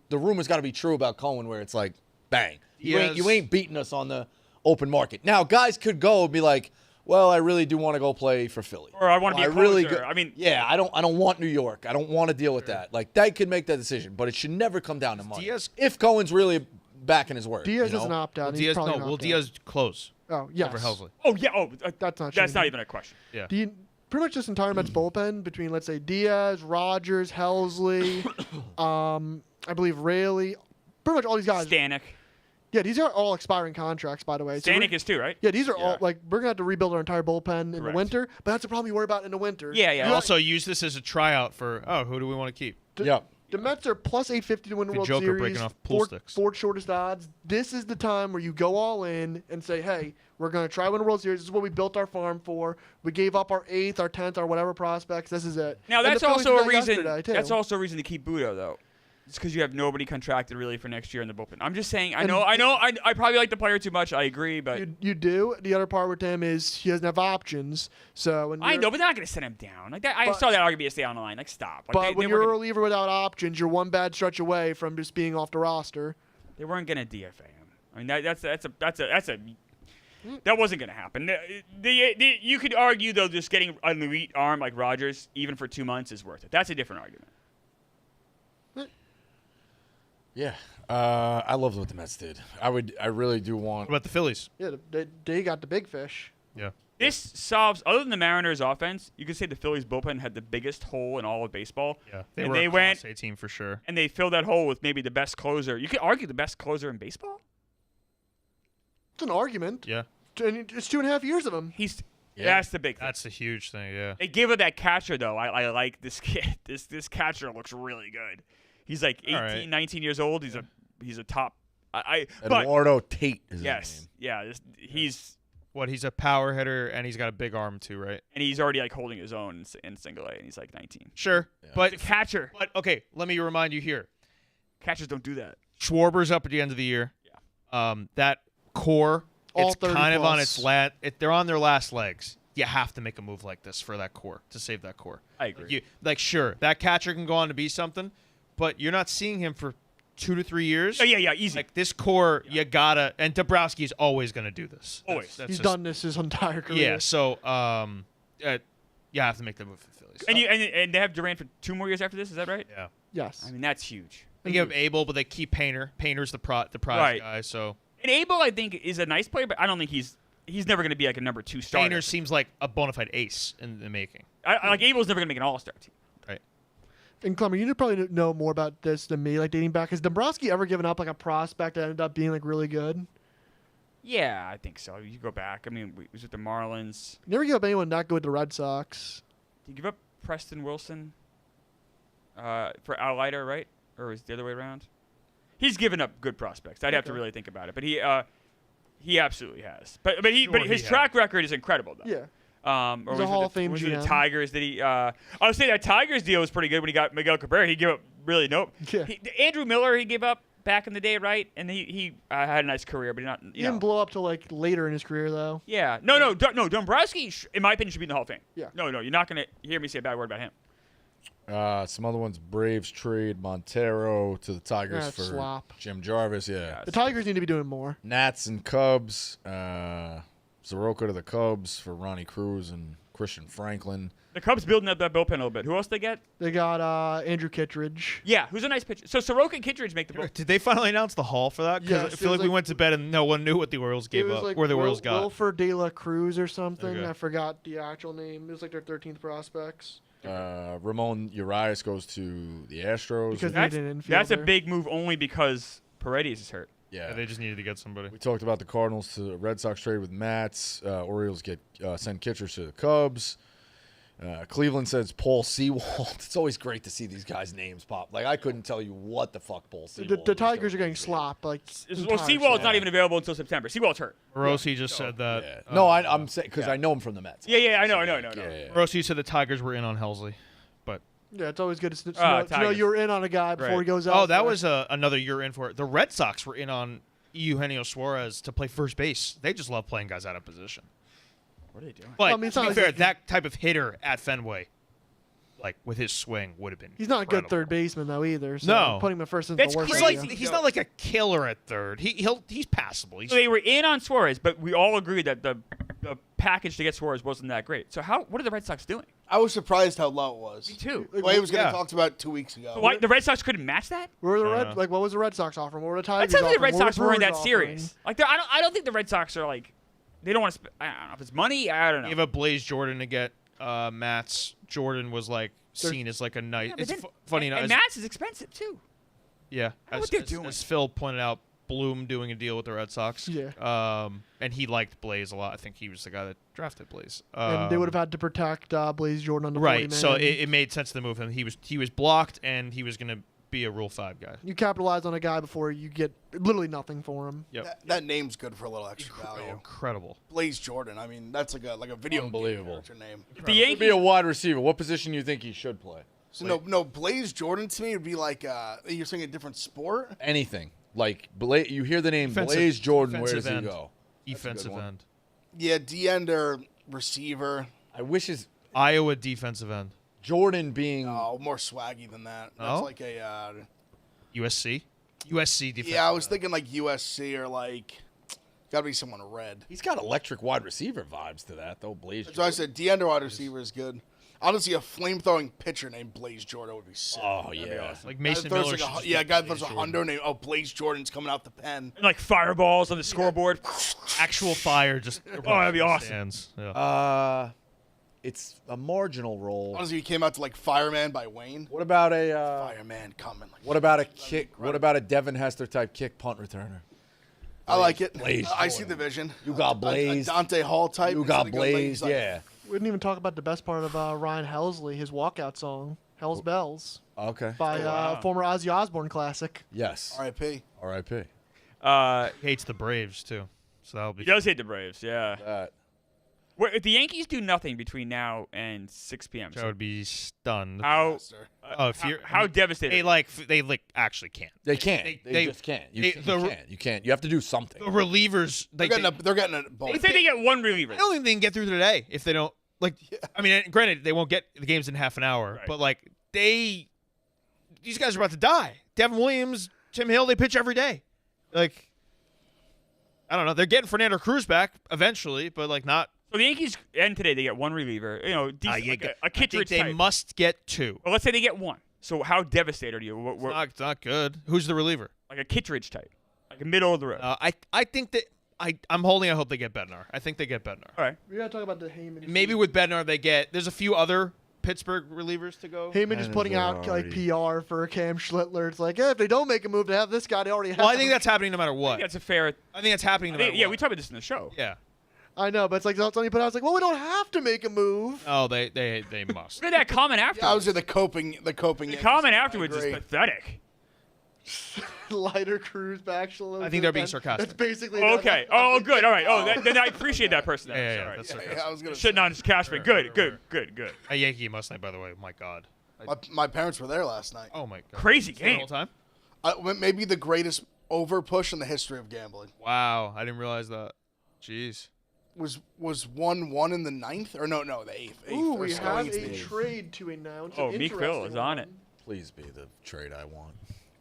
the rumor's got to be true about Cohen where it's like, bang, you ain't beating us on the open market. Now guys could go and be like, well, I really do want to go play for Philly, Or I want to be a closer. I mean, yeah, I don't want New York. I don't want to deal with that. Like they could make that decision, but it should never come down to money. Diaz- if Cohen's really backing his word, Diaz you know? doesn't opt out. will He's Diaz, probably no, gonna will opt out. Diaz close Oh yes. over Helsley? oh yeah, That's not. that's not changing. even a question. Yeah. Pretty much this entire Mets bullpen between let's say Diaz, Rogers, Helsley, I believe Raley, pretty much all these guys. Stanek. Yeah, these are all expiring contracts, by the way. So Stanek is too, right? yeah, these are all like we're gonna have to rebuild our entire bullpen in the Correct. winter, but that's the problem you worry about in the winter. Yeah, You yeah. know, Also, use this as a tryout for who do we want to keep? Yeah. the Mets are plus 850 to win the Good World Joker Series. breaking off pool sticks. Fourth shortest odds. This is the time where you go all in and say, hey, we're going to try to win a World Series. This is what we built our farm for. We gave up our 8th, our 10th, our whatever prospects. This is it. Now And that's the Phillies also did a that reason. yesterday, too. That's also a reason to keep Budo though. It's because you have nobody contracted really for next year in the bullpen. I'm just saying. I probably like the player too much. I agree, but You do. The other part with him is he doesn't have options. So when I you're- know, but they're not going to send him down. Like that, I But- saw that argument stay on the line. Like stop. Like, But when they you're a weren't reliever without options, you're one bad stretch away from just being off the roster. they weren't going to DFA him. I mean that wasn't going to happen. You could argue though, just getting an elite arm like Rogers, even for 2 months, is worth it. That's a different argument. Yeah. I loved what the Mets did. I really do want. What about the Phillies? Yeah, they got the big fish. Yeah. This solves, other than the Mariners' offense, you could say the Phillies' bullpen had the biggest hole in all of baseball. Yeah. And were they a went Class A team for sure. and they filled that hole with maybe the best closer. You could argue the best closer in baseball. It's an argument. Yeah. And it's 2.5 years of him. That's the big thing. That's a huge thing. Yeah. They give it that catcher though. I like this kid. This catcher looks really good. He's like 18, All right. 19 years old. He's a top. But Eduardo Tate is yes, his name. yeah. He's What? He's a power hitter and he's got a big arm too, right? and he's already like holding his own in single A, and he's like 19. Sure. But He's a catcher. But okay, let me remind you here. Catchers don't do that. Schwarber's up at the end of the year. Yeah. That core, All it's 30 kind of on plus. its they're on their last legs. You have to make a move like this for that core to save that core. I agree. Sure, that catcher can go on to be something, but you're not seeing him for 2 to 3 years. Oh, yeah, easy. Like this core, you gotta, and Dabrowski is always gonna do this. Always. That's He's just- done this his entire career. Yeah, so you have to make the move for the Phillies. and they have Durant for 2 more years after this. Is that right? Yeah. Yes. I mean that's huge. They give Abel, but they keep Painter. Painter's the prize Right. guy. So And Abel, I think, is a nice player, but I don't think he's never going to be like a number 2 starter. Painter seems like a bona fide ace in the making. Like Abel's never going to make an All-Star team. Right. And Clemmer, you probably know more about this than me, like dating back. Has Dombrowski ever given up like a prospect that ended up being like really good? Yeah, I think so. You go back. I mean, he was with the Marlins. Never give up anyone that good with the Red Sox. Did you give up Preston Wilson for Al Leiter, right? Or was it the other way around? He's given up good prospects. I'd have to really think about it, but he absolutely has. But his track record is incredible, though. Yeah. Or He's a Hall of Fame was it the GM. Tigers that he? I would say that Tigers deal was pretty good when he got Miguel Cabrera. He gave up really no. Yeah. Andrew Miller he gave up back in the day, right? And he had a nice career, but He didn't blow up till like later in his career, though. Yeah. No. Dombrowski, in my opinion, should be in the Hall of Fame. Yeah. No. You're not gonna hear me say a bad word about him. Some other ones: Braves trade Montero to the Tigers That's for slop. Jim Jarvis. Yeah. The Tigers need to be doing more. Nats and Cubs. Soroka to the Cubs for Ronnie Cruz and Christian Franklin. The Cubs building up that bullpen a little bit. Who else they get? They got Andrew Kittredge. Yeah, who's a nice pitcher. So Soroka and Kittredge make the bullpen. Did they finally announce the Hall for that? Because Yes, I feel like we went to bed and no one knew what the Orioles gave up, Like where the Orioles got. Wilford De La Cruz or something. Okay. I forgot the actual name. It was like their 13th prospects. Ramon Urias goes to the Astros. Because That's, they need an that's a infielder. big move only because Paredes is hurt. yeah. Yeah, they just needed to get somebody. We talked about the Cardinals to the Red Sox trade with Mats. Orioles send Kittredge to the Cubs. Cleveland says Paul Sewald. It's always great to see these guys' names pop. Like, I couldn't tell you what the fuck Paul Sewald The was Tigers doing are getting this year. slopped. Like, Well, entire Sewald's not Yeah. even available until September. Sewald's hurt. Rossi just said that. Yeah. No, I'm saying because I know him from the Mets. Yeah, I know. Yeah. Rossi said the Tigers were in on Helsley. But Yeah, it's always good to know Tigers. you're in on a guy before Right. he goes out. oh, that was another year in for it. The Red Sox were in on Eugenio Suarez to play first base. They just love playing guys out of position. What are they doing? But I mean, it's to not be like fair, he- that type of hitter at Fenway, like with his swing, would have been. He's not a good incredible. third baseman though either. So No. putting him at first isn't That's the worst He's crazy. idea. like he's not like a killer at third. He's passable. He's So they were in on Suarez, but we all agreed that the package to get Suarez wasn't that great. So what are the Red Sox doing? I was surprised how low it was. Me too. The way it was getting yeah. talked about 2 weeks ago. Why, the Red Sox couldn't match that? Where were the Uh, Red? Like, what was the Red Sox offering? What were the I Tigers tell you, the offering? Red What were Sox weren't that Brewers serious. Like, I don't think the Red Sox are like, they don't want to. I don't know if it's money. I don't know. gave up Blaze Jordan to get Mats. Jordan was like seen as like a nice. Yeah, but it's then- funny enough. And Mats is expensive too. Yeah, know as, what they're as- doing. as Phil pointed out, Bloom doing a deal with the Red Sox. Yeah. And he liked Blaze a lot. I think he was the guy that drafted Blaze. And they would have had to protect Blaze Jordan on the 40 right. man. So it made sense to move him. He was blocked, and he was going to be a Rule 5 guy. you capitalize on a guy before you get literally nothing for him. Yep. That name's good for a little extra Oh, value. incredible. Blaze Jordan. I mean, that's like a video Unbelievable. game character name. The He'd be Yankees. a wide receiver. What position do you think he should play? So no, Blaze Jordan to me would be like you're saying a different sport. Anything. Like, you hear the name Defensive- Blaze Jordan, where does defensive he end. go? Defensive one. end. Yeah, D-end or receiver. I wish his Iowa defensive end. Jordan being Oh, more swaggy than that. That's Oh? like a. USC. USC defensive Yeah, I was end. thinking like USC or like. Got to be someone red. he's got electric wide receiver vibes to that though. Blaze So I Jordan. said D-end or wide receiver is good. Honestly, a flame-throwing pitcher named Blaze Jordan would be sick. Oh yeah. Like Guy Mason that throws Miller. like should a, just yeah, be guy that Blaze throws a Jordan. hundo named Blaze Jordan's coming out the pen. And like fireballs on the scoreboard. Actual fire just. that'd be awesome. Stands. Yeah. It's a marginal role. Honestly, he came out to like Fireman by Wayne. What about a Fireman coming. Like, what about a kick? What about a Devin Hester type kick punt returner? I like it. Blaze I see Jordan. the vision. You got A Blaze. Dante Hall type. You instead got of going like- he's Blaze, like, yeah. We didn't even talk about the best part of Ryan Helsley, his walkout song, Hell's Bells, Okay. by wow. former Ozzy Osbourne classic. Yes. R.I.P. R.I.P. Hates the Braves too. So that'll be. He does hate the Braves. Yeah. That. If the Yankees do nothing between now and 6 p.m. I would be stunned. How Oh, if you're how devastated? they actually can't. They can't. They- They, they- just can't. You, they- can't. the- You can't. You can't. You have to do something. The relievers, They're getting a They bonus. say they get one reliever. I don't think they can get through today if they don't. Like, I mean, granted, they won't get the games in half an hour, Right. but like these guys are about to die. Devin Williams, Tim Hill, they pitch every day. Like, I don't know. They're getting Fernando Cruz back eventually, but like not. So the Yankees end today. They get one reliever. You know, decent, like a I think Kittredge they type. must get two. Well, let's say they get one. So how devastated are you? It's not good. Who's the reliever? Like a Kittredge type, like a middle of the road. I think that I'm holding. I hope they get Bednar. I think they get Bednar. All right. We gotta talk about the Heyman. Maybe with Bednar they get. There's a few other Pittsburgh relievers to go. Heyman just putting out like PR for Cam Schlittler. It's like, if they don't make a move to have this guy, they already have. Well, I think that's happening no matter what. I think that's a fair. I think that's happening no matter what. Yeah, we talked about this in the show. Yeah. I know, but it's like something you put out. It's like, well, we don't have to make a move. Oh, they must. Look at that comment afterwards. I was in the coping. The comment afterwards is pathetic. Lighter Cruz back. I think they're being sarcastic. That's basically. Okay. Oh, good. All right. Oh, then I appreciate that person. Yeah, All right. that's Yeah, sarcastic. I was gonna. Shitting on Cashman. Good. A Yankee must night, by the way. My God. My parents were there last night. Oh my God. Crazy The game. whole time. Maybe the greatest over push in the history of gambling. Wow, I didn't realize that. Jeez. Was 1-1 in the 9th or no the 8th. Ooh, Or we so have it's a the- trade to announce. Oh, An Meek Phil interesting is on it. one. Please be the trade I want.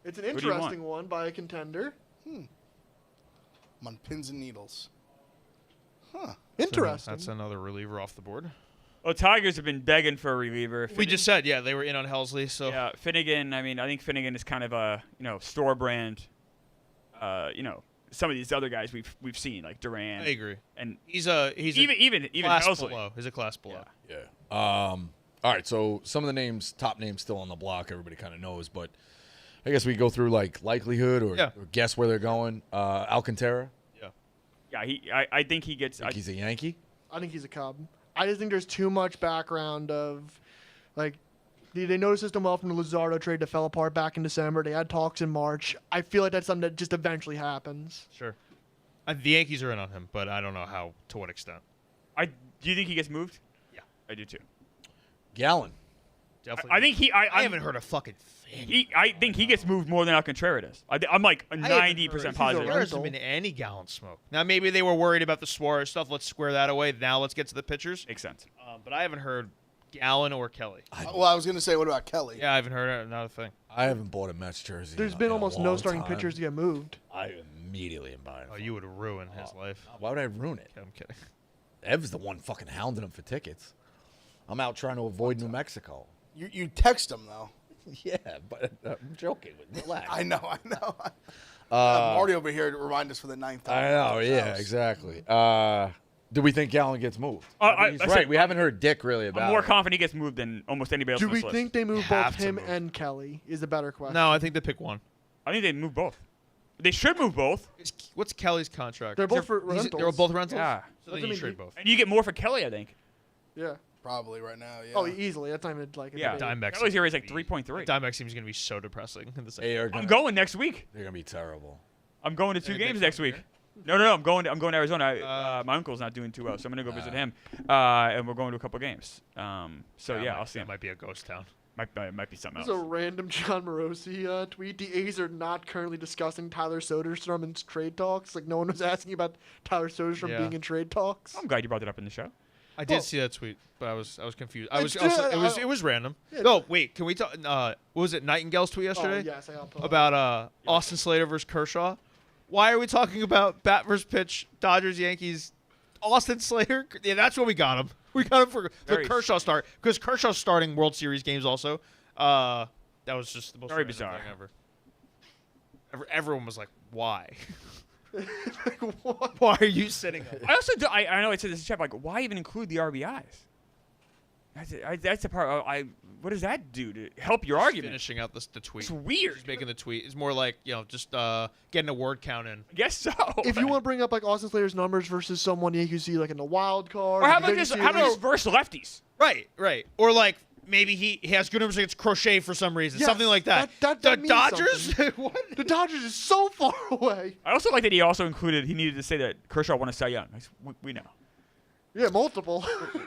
It's an Who do you want? interesting one by a contender. I'm on pins and needles. Interesting. That's another reliever off the board. Well, Tigers have been begging for a reliever. We just said, yeah, they were in on Helsley, so. Yeah, Finnegan. I think Finnegan is kind of a store brand. Some of these other guys we've seen like Duran. I agree. And He's even class Helsley. below. He's a class below. Yeah. Yeah. All right. So some of the top names still on the block. Everybody kind of knows, but I guess we go through like likelihood or guess where they're going. Alcantara. Yeah. I think he gets. Think he's a Yankee. I think he's a Cub. I just think there's too much background of, like, they know the system well from the Luzardo trade that fell apart back in December. They had talks in March. I feel like that's something that just eventually happens. Sure. The Yankees are in on him, but I don't know to what extent. Do you think he gets moved? Yeah. I do too. Gallon. Definitely. I think I haven't heard a fucking thing. I think he gets moved more than Alcantara does. I'm like 90% positive. He's a There hasn't been any Gallen smoke. Now, maybe they were worried about the Suarez stuff. Let's square that away. Now let's get to the pitchers. Makes sense. But I haven't heard Gallen or Kelly. Well, I was gonna say, what about Kelly? Yeah, I haven't heard another thing. I haven't bought a Mets jersey. There's in been a almost long no starting time. pitchers to get moved. I immediately am buying. Oh, you would ruin his life. Why would I ruin it? I'm kidding. Ev's the one fucking hounding him for tickets. I'm out trying to avoid New Mexico. You text him though. Yeah, but I'm joking. Relax. I know. Marty over here to remind us for the 9th time. I know. Yeah, exactly. Do we think Gallon gets moved? He's I right. said- We haven't heard Dick really about I'm more it. confident he gets moved than almost anybody else Do on we this list. think they move Have both to him move. and Kelly is a better question. No, I think they pick one. I think they move both. They should move both. What's Kelly's contract? They're both for They're rentals. both rentals? Yeah. So then Doesn't you mean trade he- both. And you get more for Kelly, I think. Yeah. Probably right now. Yeah. Oh, easily. That's not even like a Yeah. debate. Diamondbacks. Kelly's here is like 3.3. Diamondbacks seems going to be so depressing in the second. They are I'm gonna, going next week. they're gonna be terrible. I'm going to two Any games big next fun week. here? No. I'm going to Arizona. My uncle's not doing too well, so I'm going to go visit him. And we're going to a couple games. I'll see That him. might be a ghost town. Might be something This is a else. random John Morosi tweet. The A's are not currently discussing Tyler Soderstrom in trade talks. Like, no one was asking about Tyler Soderstrom Yeah. being in trade talks. I'm glad you brought it up in the show. I did Well- see that tweet, but I was confused. It's It was random. Yeah, No, wait. Can we talk? What was it? Nightingale's tweet Oh, yesterday yes, I helped. about Austin Slater versus Kershaw. Why are we talking about bat versus pitch? Dodgers, Yankees, Austin Slater. Yeah, that's what we got him. We got him for the Very Kershaw start because Kershaw's starting World Series games also. That was just the most Very random bizarre. thing ever. Everyone was like, "Why? What? Why are you sitting up?" I also do, I know I said this in chat, like, why even include the RBIs? That's the part. What does that do to help your argument? Finishing out the tweet. It's weird. Just making the tweet. It's more like just getting a word count in. I guess so. If you want to bring up like Austin Slater's numbers versus someone you see like in the wild card, or how the about big just series- verse lefties? Right. Or like maybe he has good numbers against Crochet for some reason, Yes, something like that. that the means Dodgers. What? The Dodgers is so far away. I also like that he also included. He needed to say that Kershaw won a Cy Young. We know. Yeah, multiple.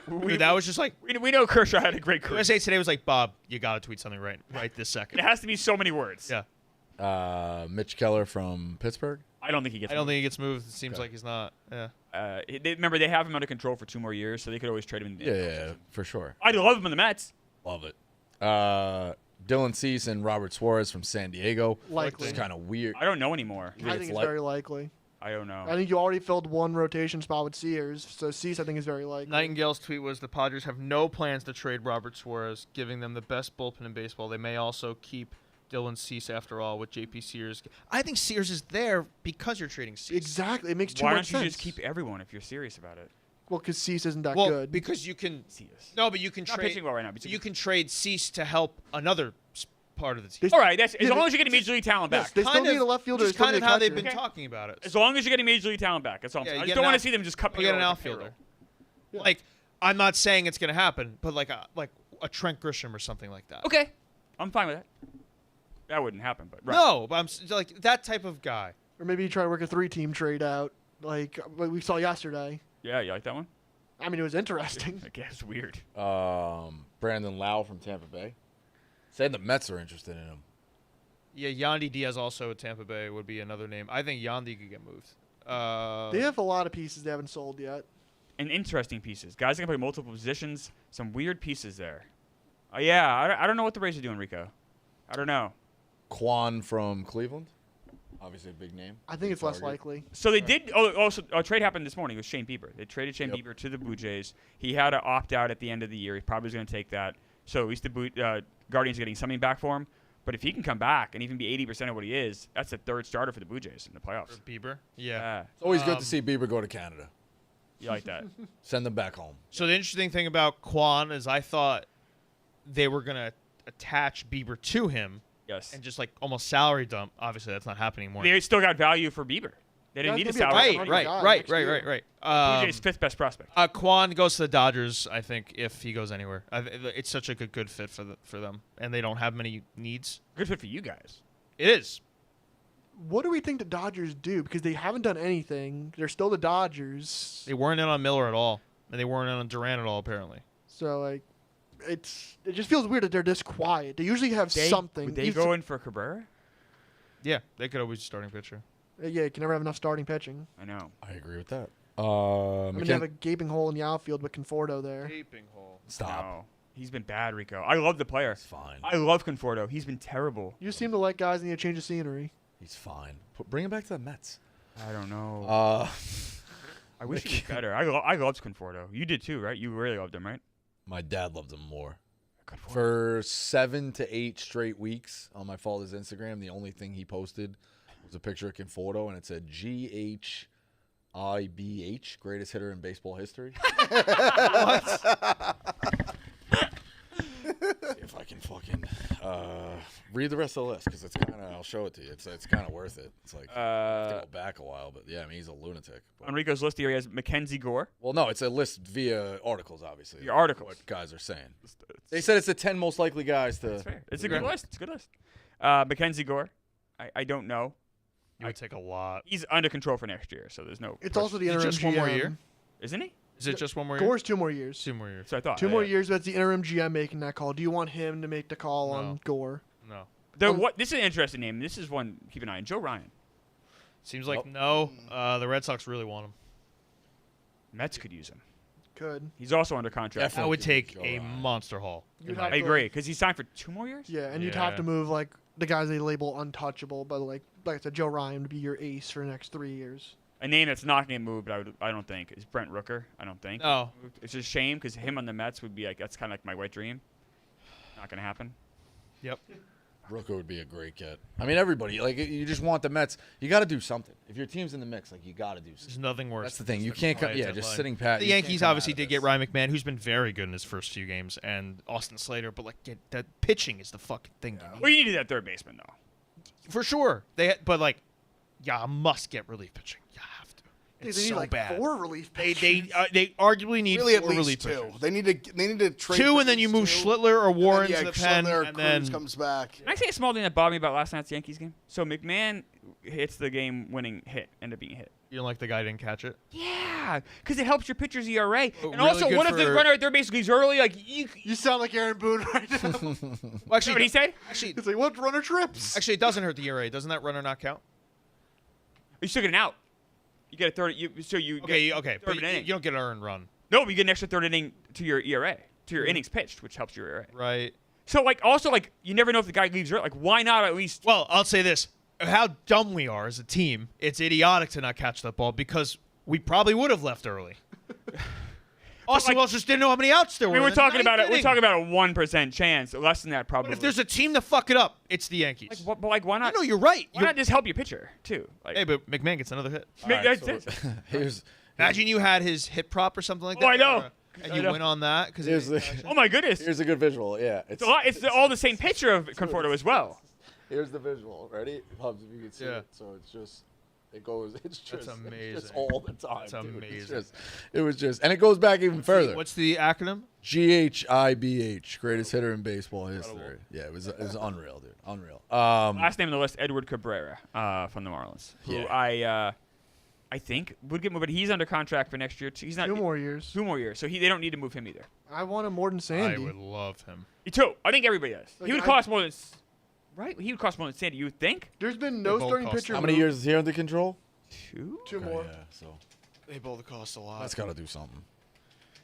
Dude, that was just like We know Kershaw had a great career. USA Today was like, Bob, you gotta tweet something right this second. It has to be so many words. Yeah. Mitch Keller from Pittsburgh. I don't think he gets. I don't moved. think he gets moved. It seems Okay. like he's not. Yeah. Remember, they have him under control for 2 more years, so they could always trade him. Yeah, for sure. I'd love him in the Mets. Love it. Dylan Cease and Robert Suarez from San Diego. Likely. It's kind of weird. I don't know anymore. I think it's very likely. I don't know. I think you already filled one rotation spot with Sears, so Cease I think is very likely. Nightingale's tweet was the Padres have no plans to trade Robert Suarez, giving them the best bullpen in baseball. They may also keep Dylan Cease after all with JP Sears. I think Sears is there because you're trading Cease. Exactly. It makes too Why much don't you sense. just keep everyone if you're serious about it? Well, because Cease isn't that Well, good. because you can. Cease. No, but you can Not trade. pitching well right now. But You can trade Cease to help another part of the team. They- All right, that's as Yeah, long they- as you're getting major league talent back. They still Kind need of- a left fielder. Which is they still kind need of a how they've catcher. been talking about it. As long as you're getting major league talent back, that's all I'm Yeah, saying. I you just get don't an want to out- see them just cut You get an payroll. outfielder. Yeah. Like, I'm not saying it's going to happen, but like a Trent Grisham or something like that. Okay, I'm fine with that. That wouldn't happen, but right. No, but like that type of guy. Or maybe you try to work a 3-team trade out, like we saw yesterday. Yeah, you like that one? I mean, it was interesting. I guess weird. Brandon Lau from Tampa Bay. Saying the Mets are interested in him. Yeah, Yandy Diaz also at Tampa Bay would be another name. I think Yandy could get moved. They have a lot of pieces they haven't sold yet. And interesting pieces. Guys that can play multiple positions. Some weird pieces there. Yeah, I don't know what the Rays are doing, Rico. I don't know. Quan from Cleveland. Obviously a big name. I think it's less likely. So they did. Also, a trade happened this morning with Shane Bieber. They traded Shane Bieber to the Blue Jays. He had to opt out at the end of the year. He probably was going to take that. So at least the Guardians are getting something back for him. But if he can come back and even be 80% of what he is, that's the third starter for the Blue Jays in the playoffs. For Bieber. Yeah. It's always good to see Bieber go to Canada. You like that? Send them back home. So the interesting thing about Quan is I thought they were going to attach Bieber to him Yes. and just like almost salary dump. Obviously, that's not happening anymore. They still got value for Bieber. They didn't Yeah, need a it's gonna salary. be a Right, guy right, next right, year. right, right, Blue right. Jays' fifth best prospect. Quan goes to the Dodgers, I think, if he goes anywhere. It's such a good fit for them, and they don't have many needs. Good fit for you guys. It is. What do we think the Dodgers do? Because they haven't done anything. They're still the Dodgers. They weren't in on Miller at all, and they weren't in on Durant at all, apparently. So, like, it just feels weird that they're this quiet. They usually have something. Would they go in for Cabrera? Yeah, they could always be starting pitcher. Yeah, you can never have enough starting pitching. I know. I agree with that. I mean, you have a gaping hole in the outfield with Conforto there. Gaping hole. Stop. No. He's been bad, Rico. I love the player. He's fine. I love Conforto. He's been terrible. You seem to like guys that need a change of scenery. He's fine. Bring him back to the Mets. I don't know. I I wish he was better. I loved Conforto. You did too, right? You really loved him, right? My dad loved him more. Conforto. For 7 to 8 straight weeks on my father's Instagram, the only thing he posted was a picture of Conforto, and it said GHIBH, greatest hitter in baseball history. If I can fucking read the rest of the list, because it's kind of, I'll show it to you. It's kind of worth it. It's like, I have to go back a while, but yeah, I mean, he's a lunatic. But, On Rico's list here, he has Mackenzie Gore. well, no, it's a list via articles, obviously. Your articles. What guys are saying. They said it's the 10 most likely guys to. That's fair. It's a good list. It's a good list. Mackenzie Gore. I don't know. You would take a lot. He's under control for next year, so there's no. It's pressure. also the Is it interim just one more GM. year? Isn't he? Is it just one more year? Gore's 2 more years. 2 more years. So I thought. 2 more years, but it's the interim GM making that call. Do you want him to make the call No. on Gore? No. This is an interesting name. This is one keep an eye on. Joe Ryan. Seems like Nope. no. The Red Sox really want him. Mets could use him. Could. He's also under contract. Definitely. I would take Joe a Ryan. monster haul. You'd in have my- I agree because he signed for 2 more years. Yeah, and you'd have Yeah. to move like the guys they label untouchable, but like I said, Joe Ryan would be your ace for the next 3 years. A name that's not going to move, but I don't think is Brent Rooker. I don't think. No. It's a shame because him on the Mets would be like that's kind of like my wet dream. Not going to happen. Yep. Rooker would be a great get. I mean, everybody, like, you just want the Mets. You got to do something. If your team's in the mix, like, you got to do something. There's nothing worse. That's the thing. than You the can't come, quiet yeah, just deadline. sitting pat. The you can't Yankees come obviously out of did this. get Ryan McMahon, who's been very good in his first few games, and Austin Slater, but like that pitching is the fucking thing. You need. Well, you needed that third baseman though. For sure. But like, yeah, must get relief pitching. You have to. They It's need so like bad. 4 relief They pitchers. they arguably need Really, at 4 least relief 2. pitchers. They need to trade 2, for and then you these move 2, Schlittler or and then, Warren yeah, to the pen, Schlittler, and Cruz then comes back. Can I say a small thing that bothered me about last night's Yankees game? So McMahon hits the game-winning hit, end up being a hit. you don't like the guy didn't catch it. Yeah, because it helps your pitcher's ERA. And really also, good what if the for- runner at third base leaves early? Like you You sound like Aaron Boone right now. Well, know what he actually, said? It's like, what runner trips? actually, it doesn't hurt the ERA. Doesn't that runner not count? You still get an out. You get a third. Okay, okay, third but of an you inning. don't get an earned run, No, but you get an extra third inning to your ERA, to your innings pitched, which helps your ERA. right? So also you never know if the guy leaves early. Like why not at least? Well, I'll say this: how dumb we are as a team. It's idiotic to not catch that ball because we probably would have left early. Austin Wells just didn't know how many outs there I were. mean, we're in the talking about ninth it. We're inning. talking about a 1% chance. Less than that, probably. But if there's a team to fuck it up, it's the Yankees. but why not? No, you're right. Why not just help your pitcher too? Like, Hey, but McMahon gets another hit. All right, that's so it. Imagine you had his hip prop or something like that. I know. And you win on that because Oh my goodness. Here's a good visual. Yeah, It's all the same picture of Conforto as well. Here's the visual. Ready? Hubs, if you can see Yeah. it. So it's just, it goes. It's just, That's amazing. It's just all the time. That's dude. amazing. It was just, and it goes back even further. What's the acronym? GHIBH, greatest hitter in baseball history. Yeah, it was unreal, dude. Unreal. Last name on the list, Edward Cabrera from the Marlins, who Yeah. I think would get moved, but he's under contract for next year. He's not 2 more years. 2 more years, so they don't need to move him either. I want him more than Sandy. I would love him. Me too. I think everybody does. Like, He would cost more than right. He would cost more than Sandy. You would think There's been They no both starting cost pitcher. How many moved. years is he under control? 2. 2 more. Yeah, so They both cost a lot. that's got to do something.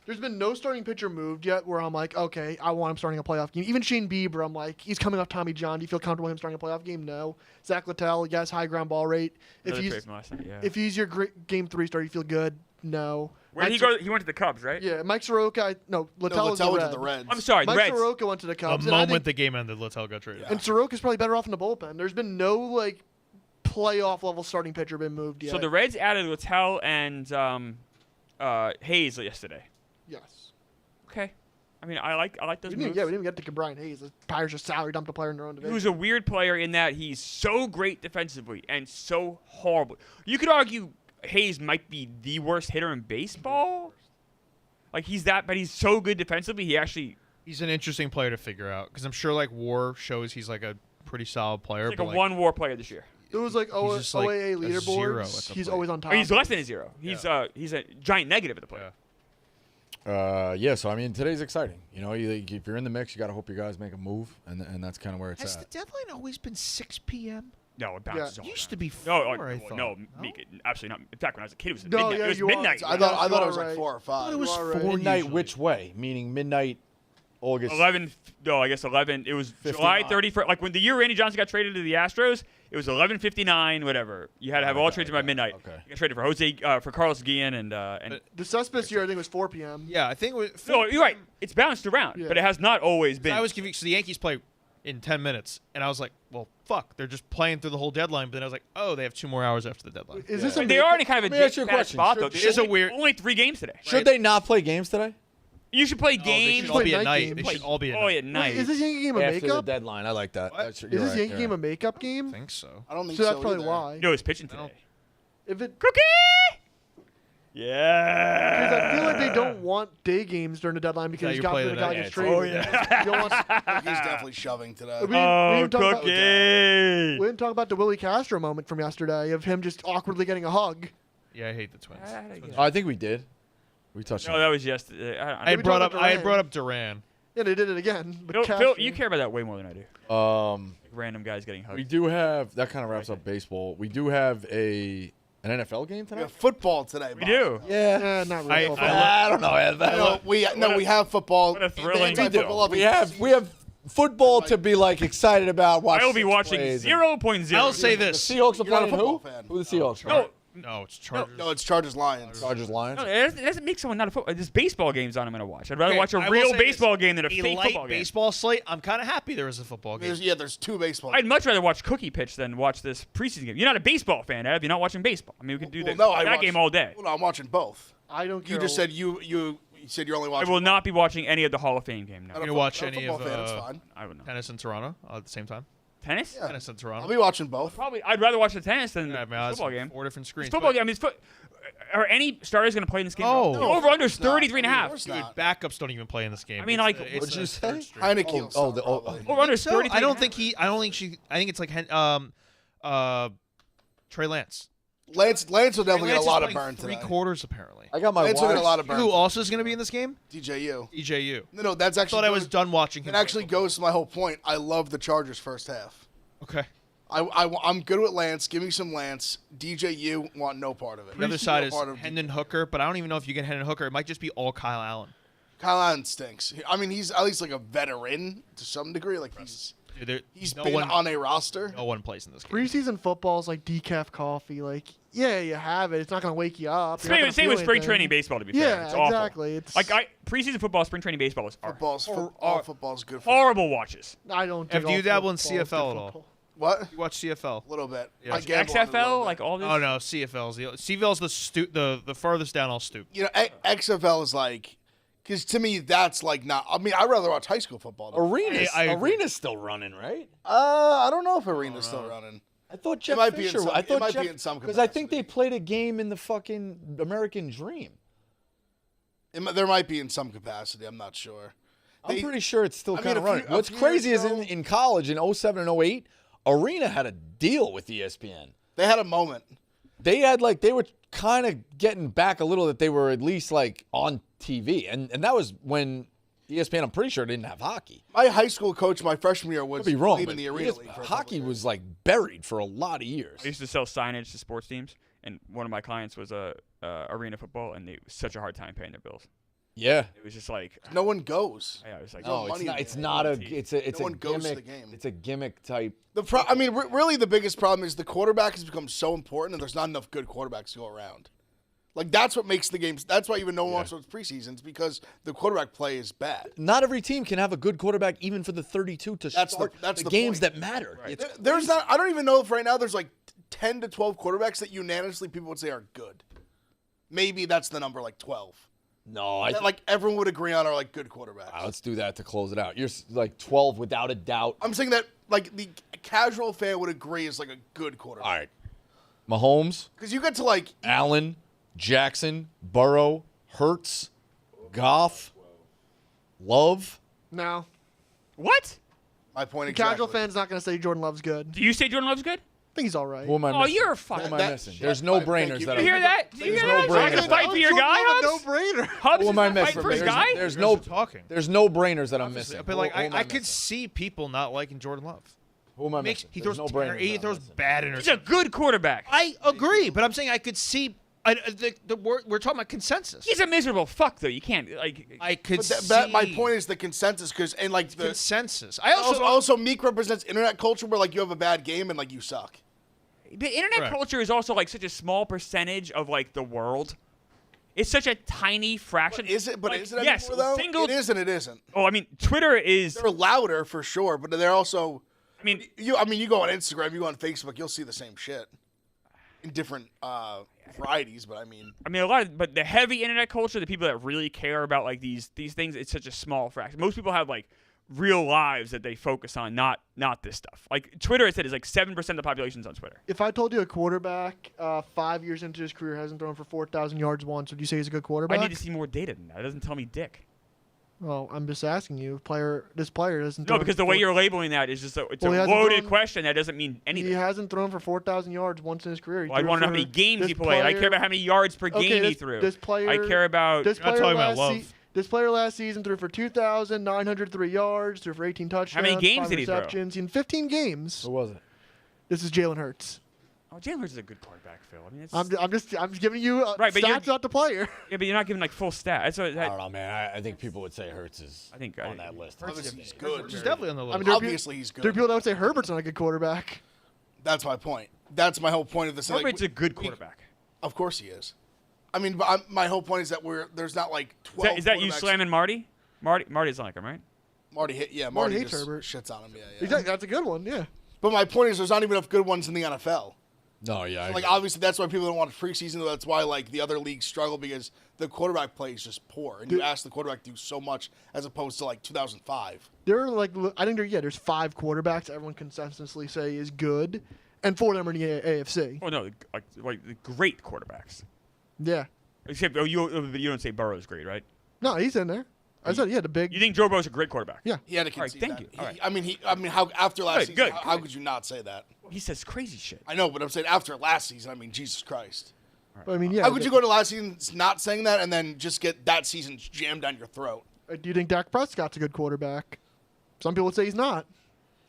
There's been no starting pitcher moved yet where I'm like, okay, I want him starting a playoff game. Even Shane Bieber, I'm like, he's coming off Tommy John. Do you feel comfortable with him starting a playoff game? No. Zach Littell, yes, high ground ball rate. Another trade from last night, yeah. If he's your game 3 starter, you feel good? No. Where did he go? He went to the Cubs, right? Yeah, Mike Soroka. Littell was Littell the went Red. to the Reds. I'm sorry, the Mike Reds. Soroka went to the The Cubs. and I moment think- the game ended, Littell got traded. And Soroka's probably better off in the bullpen. There's been no playoff level starting pitcher been moved yet. So the Reds added Littell and Hayes yesterday. Yes. Okay. I mean, I like those We moves. didn't even get to Brian Hayes. The Pirates just salary dumped a player in their own division. Who's a weird player in that he's so great defensively and so horrible. You could argue Hayes might be the worst hitter in baseball. Like but he's so good defensively. He's an interesting player to figure out because I'm sure WAR shows he's a pretty solid player. He's like but a one-WAR player this year. There was just like OAA a zero at leaderboards. the He's plate. always on top. Or he's less than a 0. He's a giant negative at the plate. Yeah. So I mean, today's exciting. You know, if you're in the mix, you got to hope your guys make a move, and that's kind of where it's Has the at. deadline always been 6 p.m.? No, it bounces all It used around. to be No, 4, I thought. no, Meek, absolutely not. In fact, when I was a kid, it was No, midnight. yeah, It was you are. midnight. I thought it was Right. like 4 or 5. It was You are right. 4 Midnight usually. which way? Meaning midnight August. 11. No, I guess 11. It was 59. July 31st. Like when the year Randy Johnson got traded to the Astros, it was 11:59. Whatever. You had to have all trades by midnight. Okay. You got traded for Carlos Guillen and. The Cespedes year, I think, was 4 p.m. Yeah, I think it was. No, you're right. It's bounced around, Yeah. but it has not always been. I was confused. So the Yankees play in 10 minutes, and I was like, well, fuck. They're just playing through the whole deadline. But then I was like, oh, they have 2 more hours after the deadline. Is this I a mean, they are in makeup- kind of Let me ask you a bad question. spot, Should- though. should- There's It's a weird- only 3 games today. Should they not play games today? You should play Oh, they games. should all be Play at night night. They games. should all be at Oh, night. at night. Wait, is this Yankee game a After the makeup? deadline. I like that. What? That's- Is you're this right, Yankee you're game right. a makeup I game? think so. I don't think So so. that's probably either. why. No, it's pitching I don't- today. If it, Cookie. because Yeah. I feel like they don't want day games during the deadline because you're God playing forbid a the guy night gets games. traded. Oh, yeah. You don't want, He's definitely shoving today. we Oh, didn't talk about- Cookie. we didn't talk about the Willie Castro moment from yesterday of him just awkwardly getting a hug. Yeah, I hate the Twins. I think we did. We touched No, on that it. was yesterday. I we brought talked up. about I Duran. brought up Duran. Yeah, they did it again. But Phil, Castro, you care about that way more than I do. Like random guys getting hugged. We do have that kind of wraps up baseball. We do have an NFL game We tonight. have football today. We do. Yeah. not I- really. I don't know. We have football. What a thrilling- Anti-football We have football to be excited about. Watch I will be six watching plays. 0.0. I'll say The this. Seahawks are You're not a playing who? football fan. Who are the Seahawks? No, No, it's Chargers. No, it's Chargers Lions. Chargers Lions. no, it doesn't make someone not a football. There's baseball games on I'm going to watch. I'd rather Okay, watch a I will real say this. baseball game than a fake light football game. baseball slate. I'm kind of happy there was a football game. There's 2 baseball. I'd much rather watch Cookie pitch than watch this preseason game. You're not a baseball fan, Ev. You're not watching baseball. I mean, we could do that watch- game all day. Well, no, I'm watching both. I don't care. You just said you said you're only I watching. will not be watching any of the Hall of Fame game now. I'm a gonna watch I'm a any football of, fan, it's fine. I don't know. Tennis in Toronto at the same time. Tennis? Yeah. Tennis in I'll Toronto. be watching both. Probably. I'd rather watch the tennis than Yeah, I the mean, that's football game. 4 different screens. Football but game. I mean, are any starters going to play in this game? No. The No, over under is of course not. 33 and a Of half. course Dude, not. backups don't even play in this game. I mean, It's like- the- it's What'd the you say? third string. Heineke. Oh, will start, the- probably. Over under is So 33 I don't and a think half. I don't think she. I think it's like Trey Lance. Lance will definitely Lance get a is lot of playing burn three today. quarters apparently. I got my Lance will get a watch. lot of burn. Who also is going to be in this game? DJU. EJU. No, that's I actually. thought I was done watching him. It actually goes to my whole point. I love the Chargers first half. Okay. I'm good with Lance. Give me some Lance. DJU want no part of it. The other side No is part of Hendon Hooker, but I don't even know if you get Hendon Hooker. It might just be all Kyle Allen. Kyle Allen stinks. I mean, he's at least like a veteran to some degree. Like Dude, he's no been one, on a roster. No one plays in this game. Preseason football is like decaf coffee. Like, yeah, you have it. It's not going to wake you up. You're not gonna Same feel with spring anything. training baseball, to be fair. Yeah, It's awful. exactly. It's Preseason football, spring training baseball are Football's hor- all football's good. For horrible watches. I don't. Have think you all dabbled in football is CFL good at all? football. What? You watch CFL? A little bit. Yeah. I gamble on it a little XFL, bit. like all this. Oh no, CFL's the farthest down I'll stoop. You know, XFL is like, because to me that's like not. I mean, I'd rather watch high school football. Though. Arena's still running, right? I don't know if Arena's still running. I thought Jeff might be in Fisher. some- I it thought might be Jeff, in some because I think capacity. they played a game in the fucking American Dream. There might be in some capacity. I'm not sure. I'm pretty sure it's still I mean, kind a of few- running. a What's few crazy years is ago- in college in 07 and 08, Arena had a deal with ESPN. They had a moment. They were kind of getting back a little that they were at least like on TV, and that was when ESPN, I'm pretty sure, didn't have hockey. My high school coach, my freshman year, was Could be wrong, played but in the Arena League. For a couple hockey years. was like buried for a lot of years. I used to sell signage to sports teams, and one of my clients was arena football, and it was such a hard time paying their bills. Yeah. It was just like, No one goes. yeah, it was like, No, money it's not. in It's there. not a. No It's a. It's No a one goes to gimmick. the game. It's a gimmick type. Really, the biggest problem is the quarterback has become so important, and there's not enough good quarterbacks to go around. Like that's what makes the games. That's why even no one wants to watch preseasons because the quarterback play is bad. Not every team can have a good quarterback, even for the 32 to That's start that's the the games point. that matter. It's There's not. I don't even know if right now there's like 10 to 12 quarterbacks that unanimously people would say are good. Maybe that's the number, like 12. no. I That like everyone would agree on are like good quarterbacks. let's do that to close it out. You're like 12 without a doubt. I'm saying that like the casual fan would agree is like a good quarterback. All right. Mahomes, Because you get to like Allen, Jackson, Burrow, Hurts, Goff, Love. No. what? my point The exactly. casual fan's not going to say Jordan Love's good. Do you say Jordan Love's good? I think he's all right. Who am I Oh, missing? you're a Who fucking. am I that- missing? There's Thank no you. brainers Did that you I'm hear that? Did you There's hear no that? You're not brainers. gonna fight for your Jordan guy, Love Hubs? is a no-brainer. Hubs Who is am I not fighting missing? for his There's- guy? There's You no guys are talking. There's no brainers that I'm missing. But like, Who am I could missing? see people not liking Jordan Love. Who am I missing? He There's throws no brainers he that I'm throws missing. bad He's a interceptions. good quarterback. I agree, but I'm saying I could see. We're talking about consensus. He's a miserable fuck, though. You can't like. I could But see. my point is the consensus because and like the consensus. I also Meek represents internet culture where like you have a bad game and like you suck. But internet Correct. culture is also like such a small percentage of like the world. It's such a tiny fraction. But is it? But Like, is it yes, anymore though? single. It is and it isn't. Oh, I mean, Twitter is. They're louder for sure, but they're also. I mean, You go on Instagram, you go on Facebook, you'll see the same shit in different varieties. But I mean, but the heavy internet culture, the people that really care about like these things, it's such a small fraction. Most people have like real lives that they focus on, not this stuff. Like Twitter, I said, is like 7% of the population's on Twitter. If I told you a quarterback 5 years into his career hasn't thrown for 4,000 yards once, would you say he's a good quarterback? I need to see more data than that. It doesn't tell me dick. Well, I'm just asking you. This player doesn't. No, throw because the for way 4 you're labeling that is just it's Well, he a hasn't loaded thrown- question that doesn't mean anything. He hasn't thrown for 4,000 yards once in his career. He Well, I threw want to know how for- many games this he played. I care player- about how many yards per Okay, game he this- threw. this player- I care about. This You're not player talking about last Love. This player last season threw for 2,903 yards, threw for 18 touchdowns. many games 5 did he throw? receptions in 15 games. Who was it? This is Jalen Hurts. Oh, Jalen Hurts is a good quarterback, Phil. I mean, it's, I'm just giving you Right, but stats about the player. yeah, but you're not giving like full stats. I don't know, man. I think people would say Hurts is I think on that list. obviously he's good. He's definitely on the list. I mean, there are Obviously he's There are good. people that would say Herbert's not a good quarterback. That's my point. That's my whole point of this. Herbert's a Like, good quarterback. of course he is. I mean, but my whole point is that there's not like 12. Is that you quarterbacks- slamming Marty? Marty doesn't like him, right? Marty hit? Yeah, Marty Marty hates just Herbert. shits on him. Yeah. Exactly, that's a good one. Yeah. But my point is, there's not even enough good ones in the NFL. No, yeah. I Like agree. obviously, that's why people don't want preseason. That's why like the other leagues struggle because the quarterback play is just poor, and you ask the quarterback to do so much as opposed to like 2005. There are I think there's 5 quarterbacks everyone consensusly say is good, and 4 of them are in the AFC. Oh no, like the great quarterbacks. Yeah. Except you don't say Burrow's great, right? No, he's in there. I said the big. You think Joe Burrow's a great quarterback? Yeah. He had to All right, concede thank that. you. All right. I mean, how after last Good, season, good, how good. could you not say that? He says crazy shit. I know, but I'm saying after last season, I mean, Jesus Christ. But I mean, yeah. How could you go to last season not saying that and then just get that season jammed down your throat? Do you think Dak Prescott's a good quarterback? Some people would say he's not.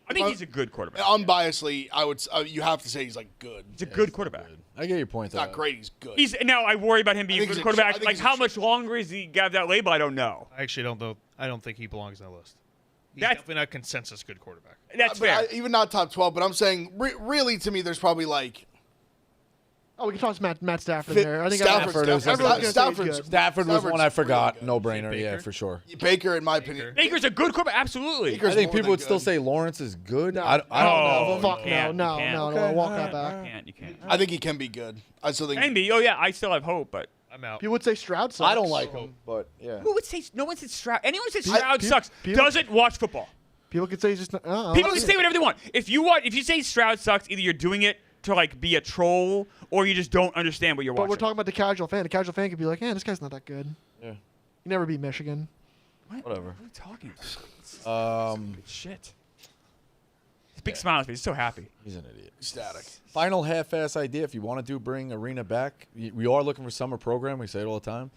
I think he's a good quarterback. Unbiasedly, I would. You have to say he's like good. He's a good quarterback. I get your point. Not great. He's good. He's now. I worry about him being a think good he's a- I quarterback. think Like he's a how ch- much longer is he got that label? I don't know. I actually don't know. I don't think he belongs on the list. He's That's- definitely not a consensus good quarterback. That's But fair. even not top 12. But I'm saying, really, to me, there's probably like Oh, we can toss Matt Stafford in there. I think Stafford everyone's gonna say Stafford's- he's good. Stafford was one I forgot. really No good. brainer. Yeah, Baker? for sure. Baker, in my opinion. Baker's a good quarterback. Absolutely. Baker's I think more people than would still good. say Lawrence is good. No. I don't Oh, know. you Fuck can't, no. you can't. No. Walk that back. You can't. I think he can be good. I still think. Can be. Oh yeah, I still have hope, but I'm out. People would say Stroud sucks. I don't like him, but yeah. who would say? No one said Stroud. Anyone said Stroud pe- sucks people- doesn't watch football. People could say he's just. People can say whatever they want. If you say Stroud sucks, either you're doing it to like be a troll or you just don't understand what you're But watching. we're talking about the casual fan. The casual fan could be like, this guy's not that good. Yeah. You never beat Michigan. Whatever. What are you talking about? Shit. His big smile on his face. He's so happy. He's an idiot. Static. Final half-ass idea. If you want to bring Arena back, we are looking for summer program. We say it all the time.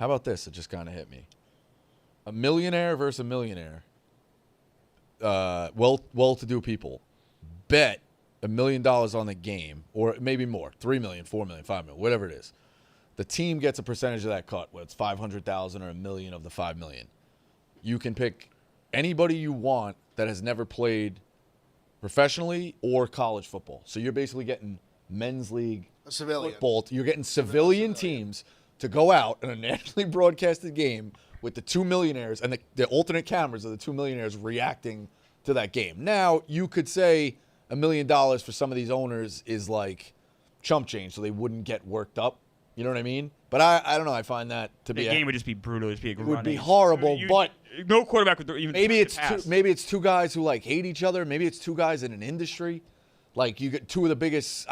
How about this? It just kind of hit me. A millionaire versus a millionaire. Well-to-do people bet $1 million on the game, or maybe more, 3 million, 4 million, 5 million, whatever it is. The team gets a percentage of that cut, whether it's 500,000 or $1 million of the 5 million. You can pick anybody you want that has never played professionally or college football. So you're basically getting men's league A civilian. football. You're getting civilian teams to go out in a nationally broadcasted game with the two millionaires and the alternate cameras of the 2 millionaires reacting to that game. Now, you could say $1 million for some of these owners is like chump change, so they wouldn't get worked up. You know what I mean? But I don't know. I find that to The be game would just be brutal. It'd just be it would be horrible. But no quarterback would even. maybe it's pass. maybe it's two guys who like hate each other. Maybe it's two guys in an industry. Like you get two of the biggest,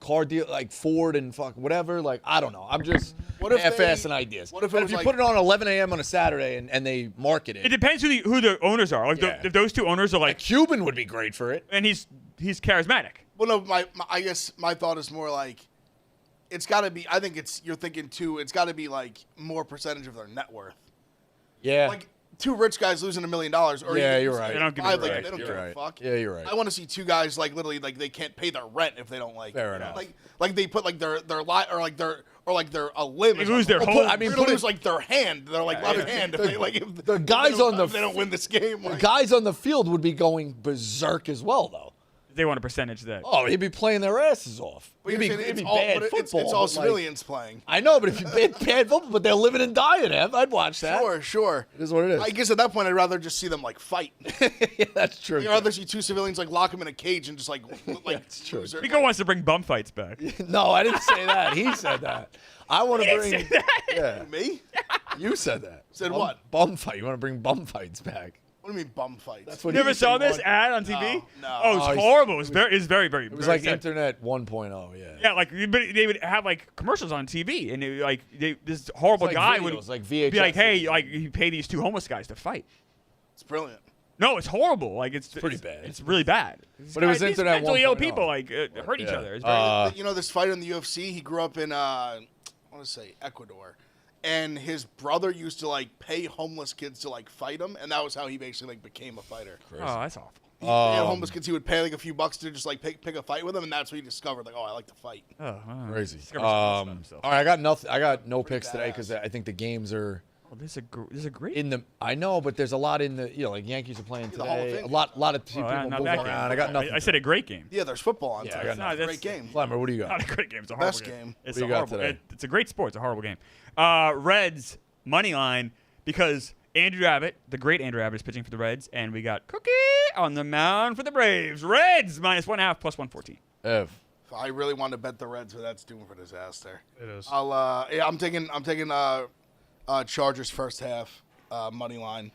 car deal like Ford and fuck whatever. Like I don't know. I'm just half-assing ideas. What if it But was you like- put it on 11 a.m. on a Saturday and they market It it? depends who the owners are. Like Yeah. if those two owners are A like, Cuban would be great for it. and he's charismatic. Well, no, I guess my thought is more like it's got to be. I think you're thinking too. It's got to be like more percentage of their net worth. Yeah. Like two rich guys losing $1 million. Or Yeah, even you're losing right. They don't give a five, like, right. They don't You're give right. a fuck. Yeah, you're right. I want to see two guys like literally like they can't pay their rent if they don't like. Fair enough. Like they put like their lot or like their a limb. They or lose something. their Or whole- I I mean, mean, put lose it- like their hand. They're like left hand. If they, like if the guys on the if they don't win this game. The Like, guys on the field would be going berserk as well, though. They want a percentage of that. Oh, he'd be playing their asses off. but It'd you're be, saying it'd be it's all, bad but football. it's all but, like, civilians playing. I know, but if you bad football, but they're living and dying, Ev, I'd watch that. Sure. It is what it is. I guess at that point, I'd rather just see them like fight. Yeah, that's true. I'd rather see two civilians like lock them in a cage and just like That's true. loser. Pico wants to bring bum fights back. No, I didn't say that. He said that. I want to bring. say that. Yeah, Me? you said that. Said Bum- what? Bum fight. You want to bring bum fights back? What do you mean bum fights? That's what You he never was saw saying. this ad on TV? No. Oh, it's Oh, horrible. It's very, very. It was like Internet 1.0. Yeah. Yeah, like they would have like commercials on TV, and this horrible It's like guy videos, would like be VHS like, "Hey, videos. like you pay these two homeless guys to fight." It's brilliant. No, it's horrible. Like it's pretty bad. It's really bad. But it was These Internet mentally ill 1.0. people like hurt each Yeah. other. It's very, You know this fighter in the UFC? He grew up in I want to say Ecuador, and his brother used to like pay homeless kids to like fight him, and that was how he basically like became a fighter. oh, that's awful. He had homeless kids. He would pay like a few bucks to just like pick a fight with them, and that's what he discovered. Like, oh, I like to fight. Oh, Crazy. Discovered something else about himself. All right, I got nothing. I got no picks today badass. because I think the games are Oh, this is a great. in the. I know, but there's a lot in the. Like Yankees are playing The Hall of today. Fame A lot of people not moving that game. around. I got nothing. I said a great game. Yeah, there's football on. Yeah, I today. got nothing. No, Great game. Flammer, what do you got? Not a great game. It's a horrible Best game. It's What do a you got horrible. today? It's a great sport. It's a horrible game. Reds money line because Andrew Abbott, the great Andrew Abbott, is pitching for the Reds, and we got Cookie on the mound for the Braves. Reds -1.5 plus 114. Ev. I really want to bet the Reds, but that's doomed for disaster. It is. I'm taking Chargers first half money line.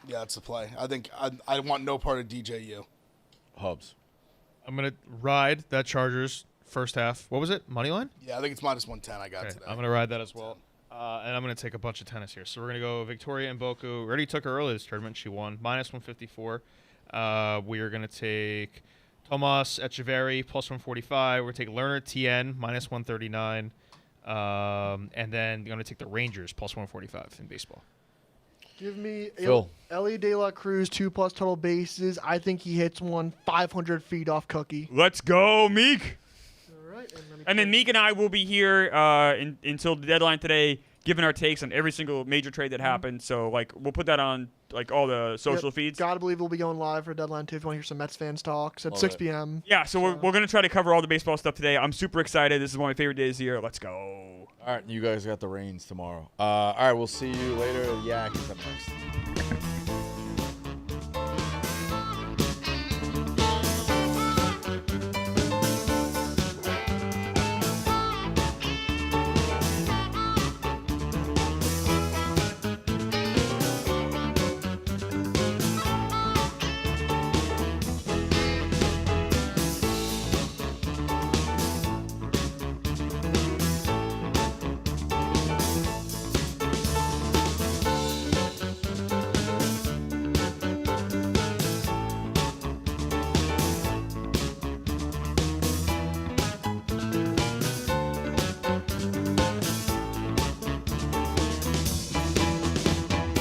Yeah, that's the play. I think I want no part of DJU. Hubs. I'm gonna ride that Chargers first half. What was it? Money line? Yeah, I think it's -110. I got Okay, today. I'm gonna ride that as well. And I'm gonna take a bunch of tennis here. So we're gonna go Victoria Mboku. We already took her early this tournament. She won -154. We are gonna take Tomas Echeverry +145. We're gonna take Lerner Tien -139. And then gonna take the Rangers +145 in baseball. Give me Phil. Ellie De La Cruz 2+ total bases. I think he hits one 500 feet off Cookie. Let's go, Meek. All right, And then Meek and I will be here until the deadline today, giving our takes on every single major trade that happened. So like we'll put that on like all the social feeds. Gotta believe we'll be going live for Deadline too if you want to hear some Mets fans talks at 6 p.m. Yeah, so we're going to try to cover all the baseball stuff today. I'm super excited. This is one of my favorite days of the year. Let's go. All right, you guys got the reins tomorrow. All right, we'll see you later. The Yak is up next.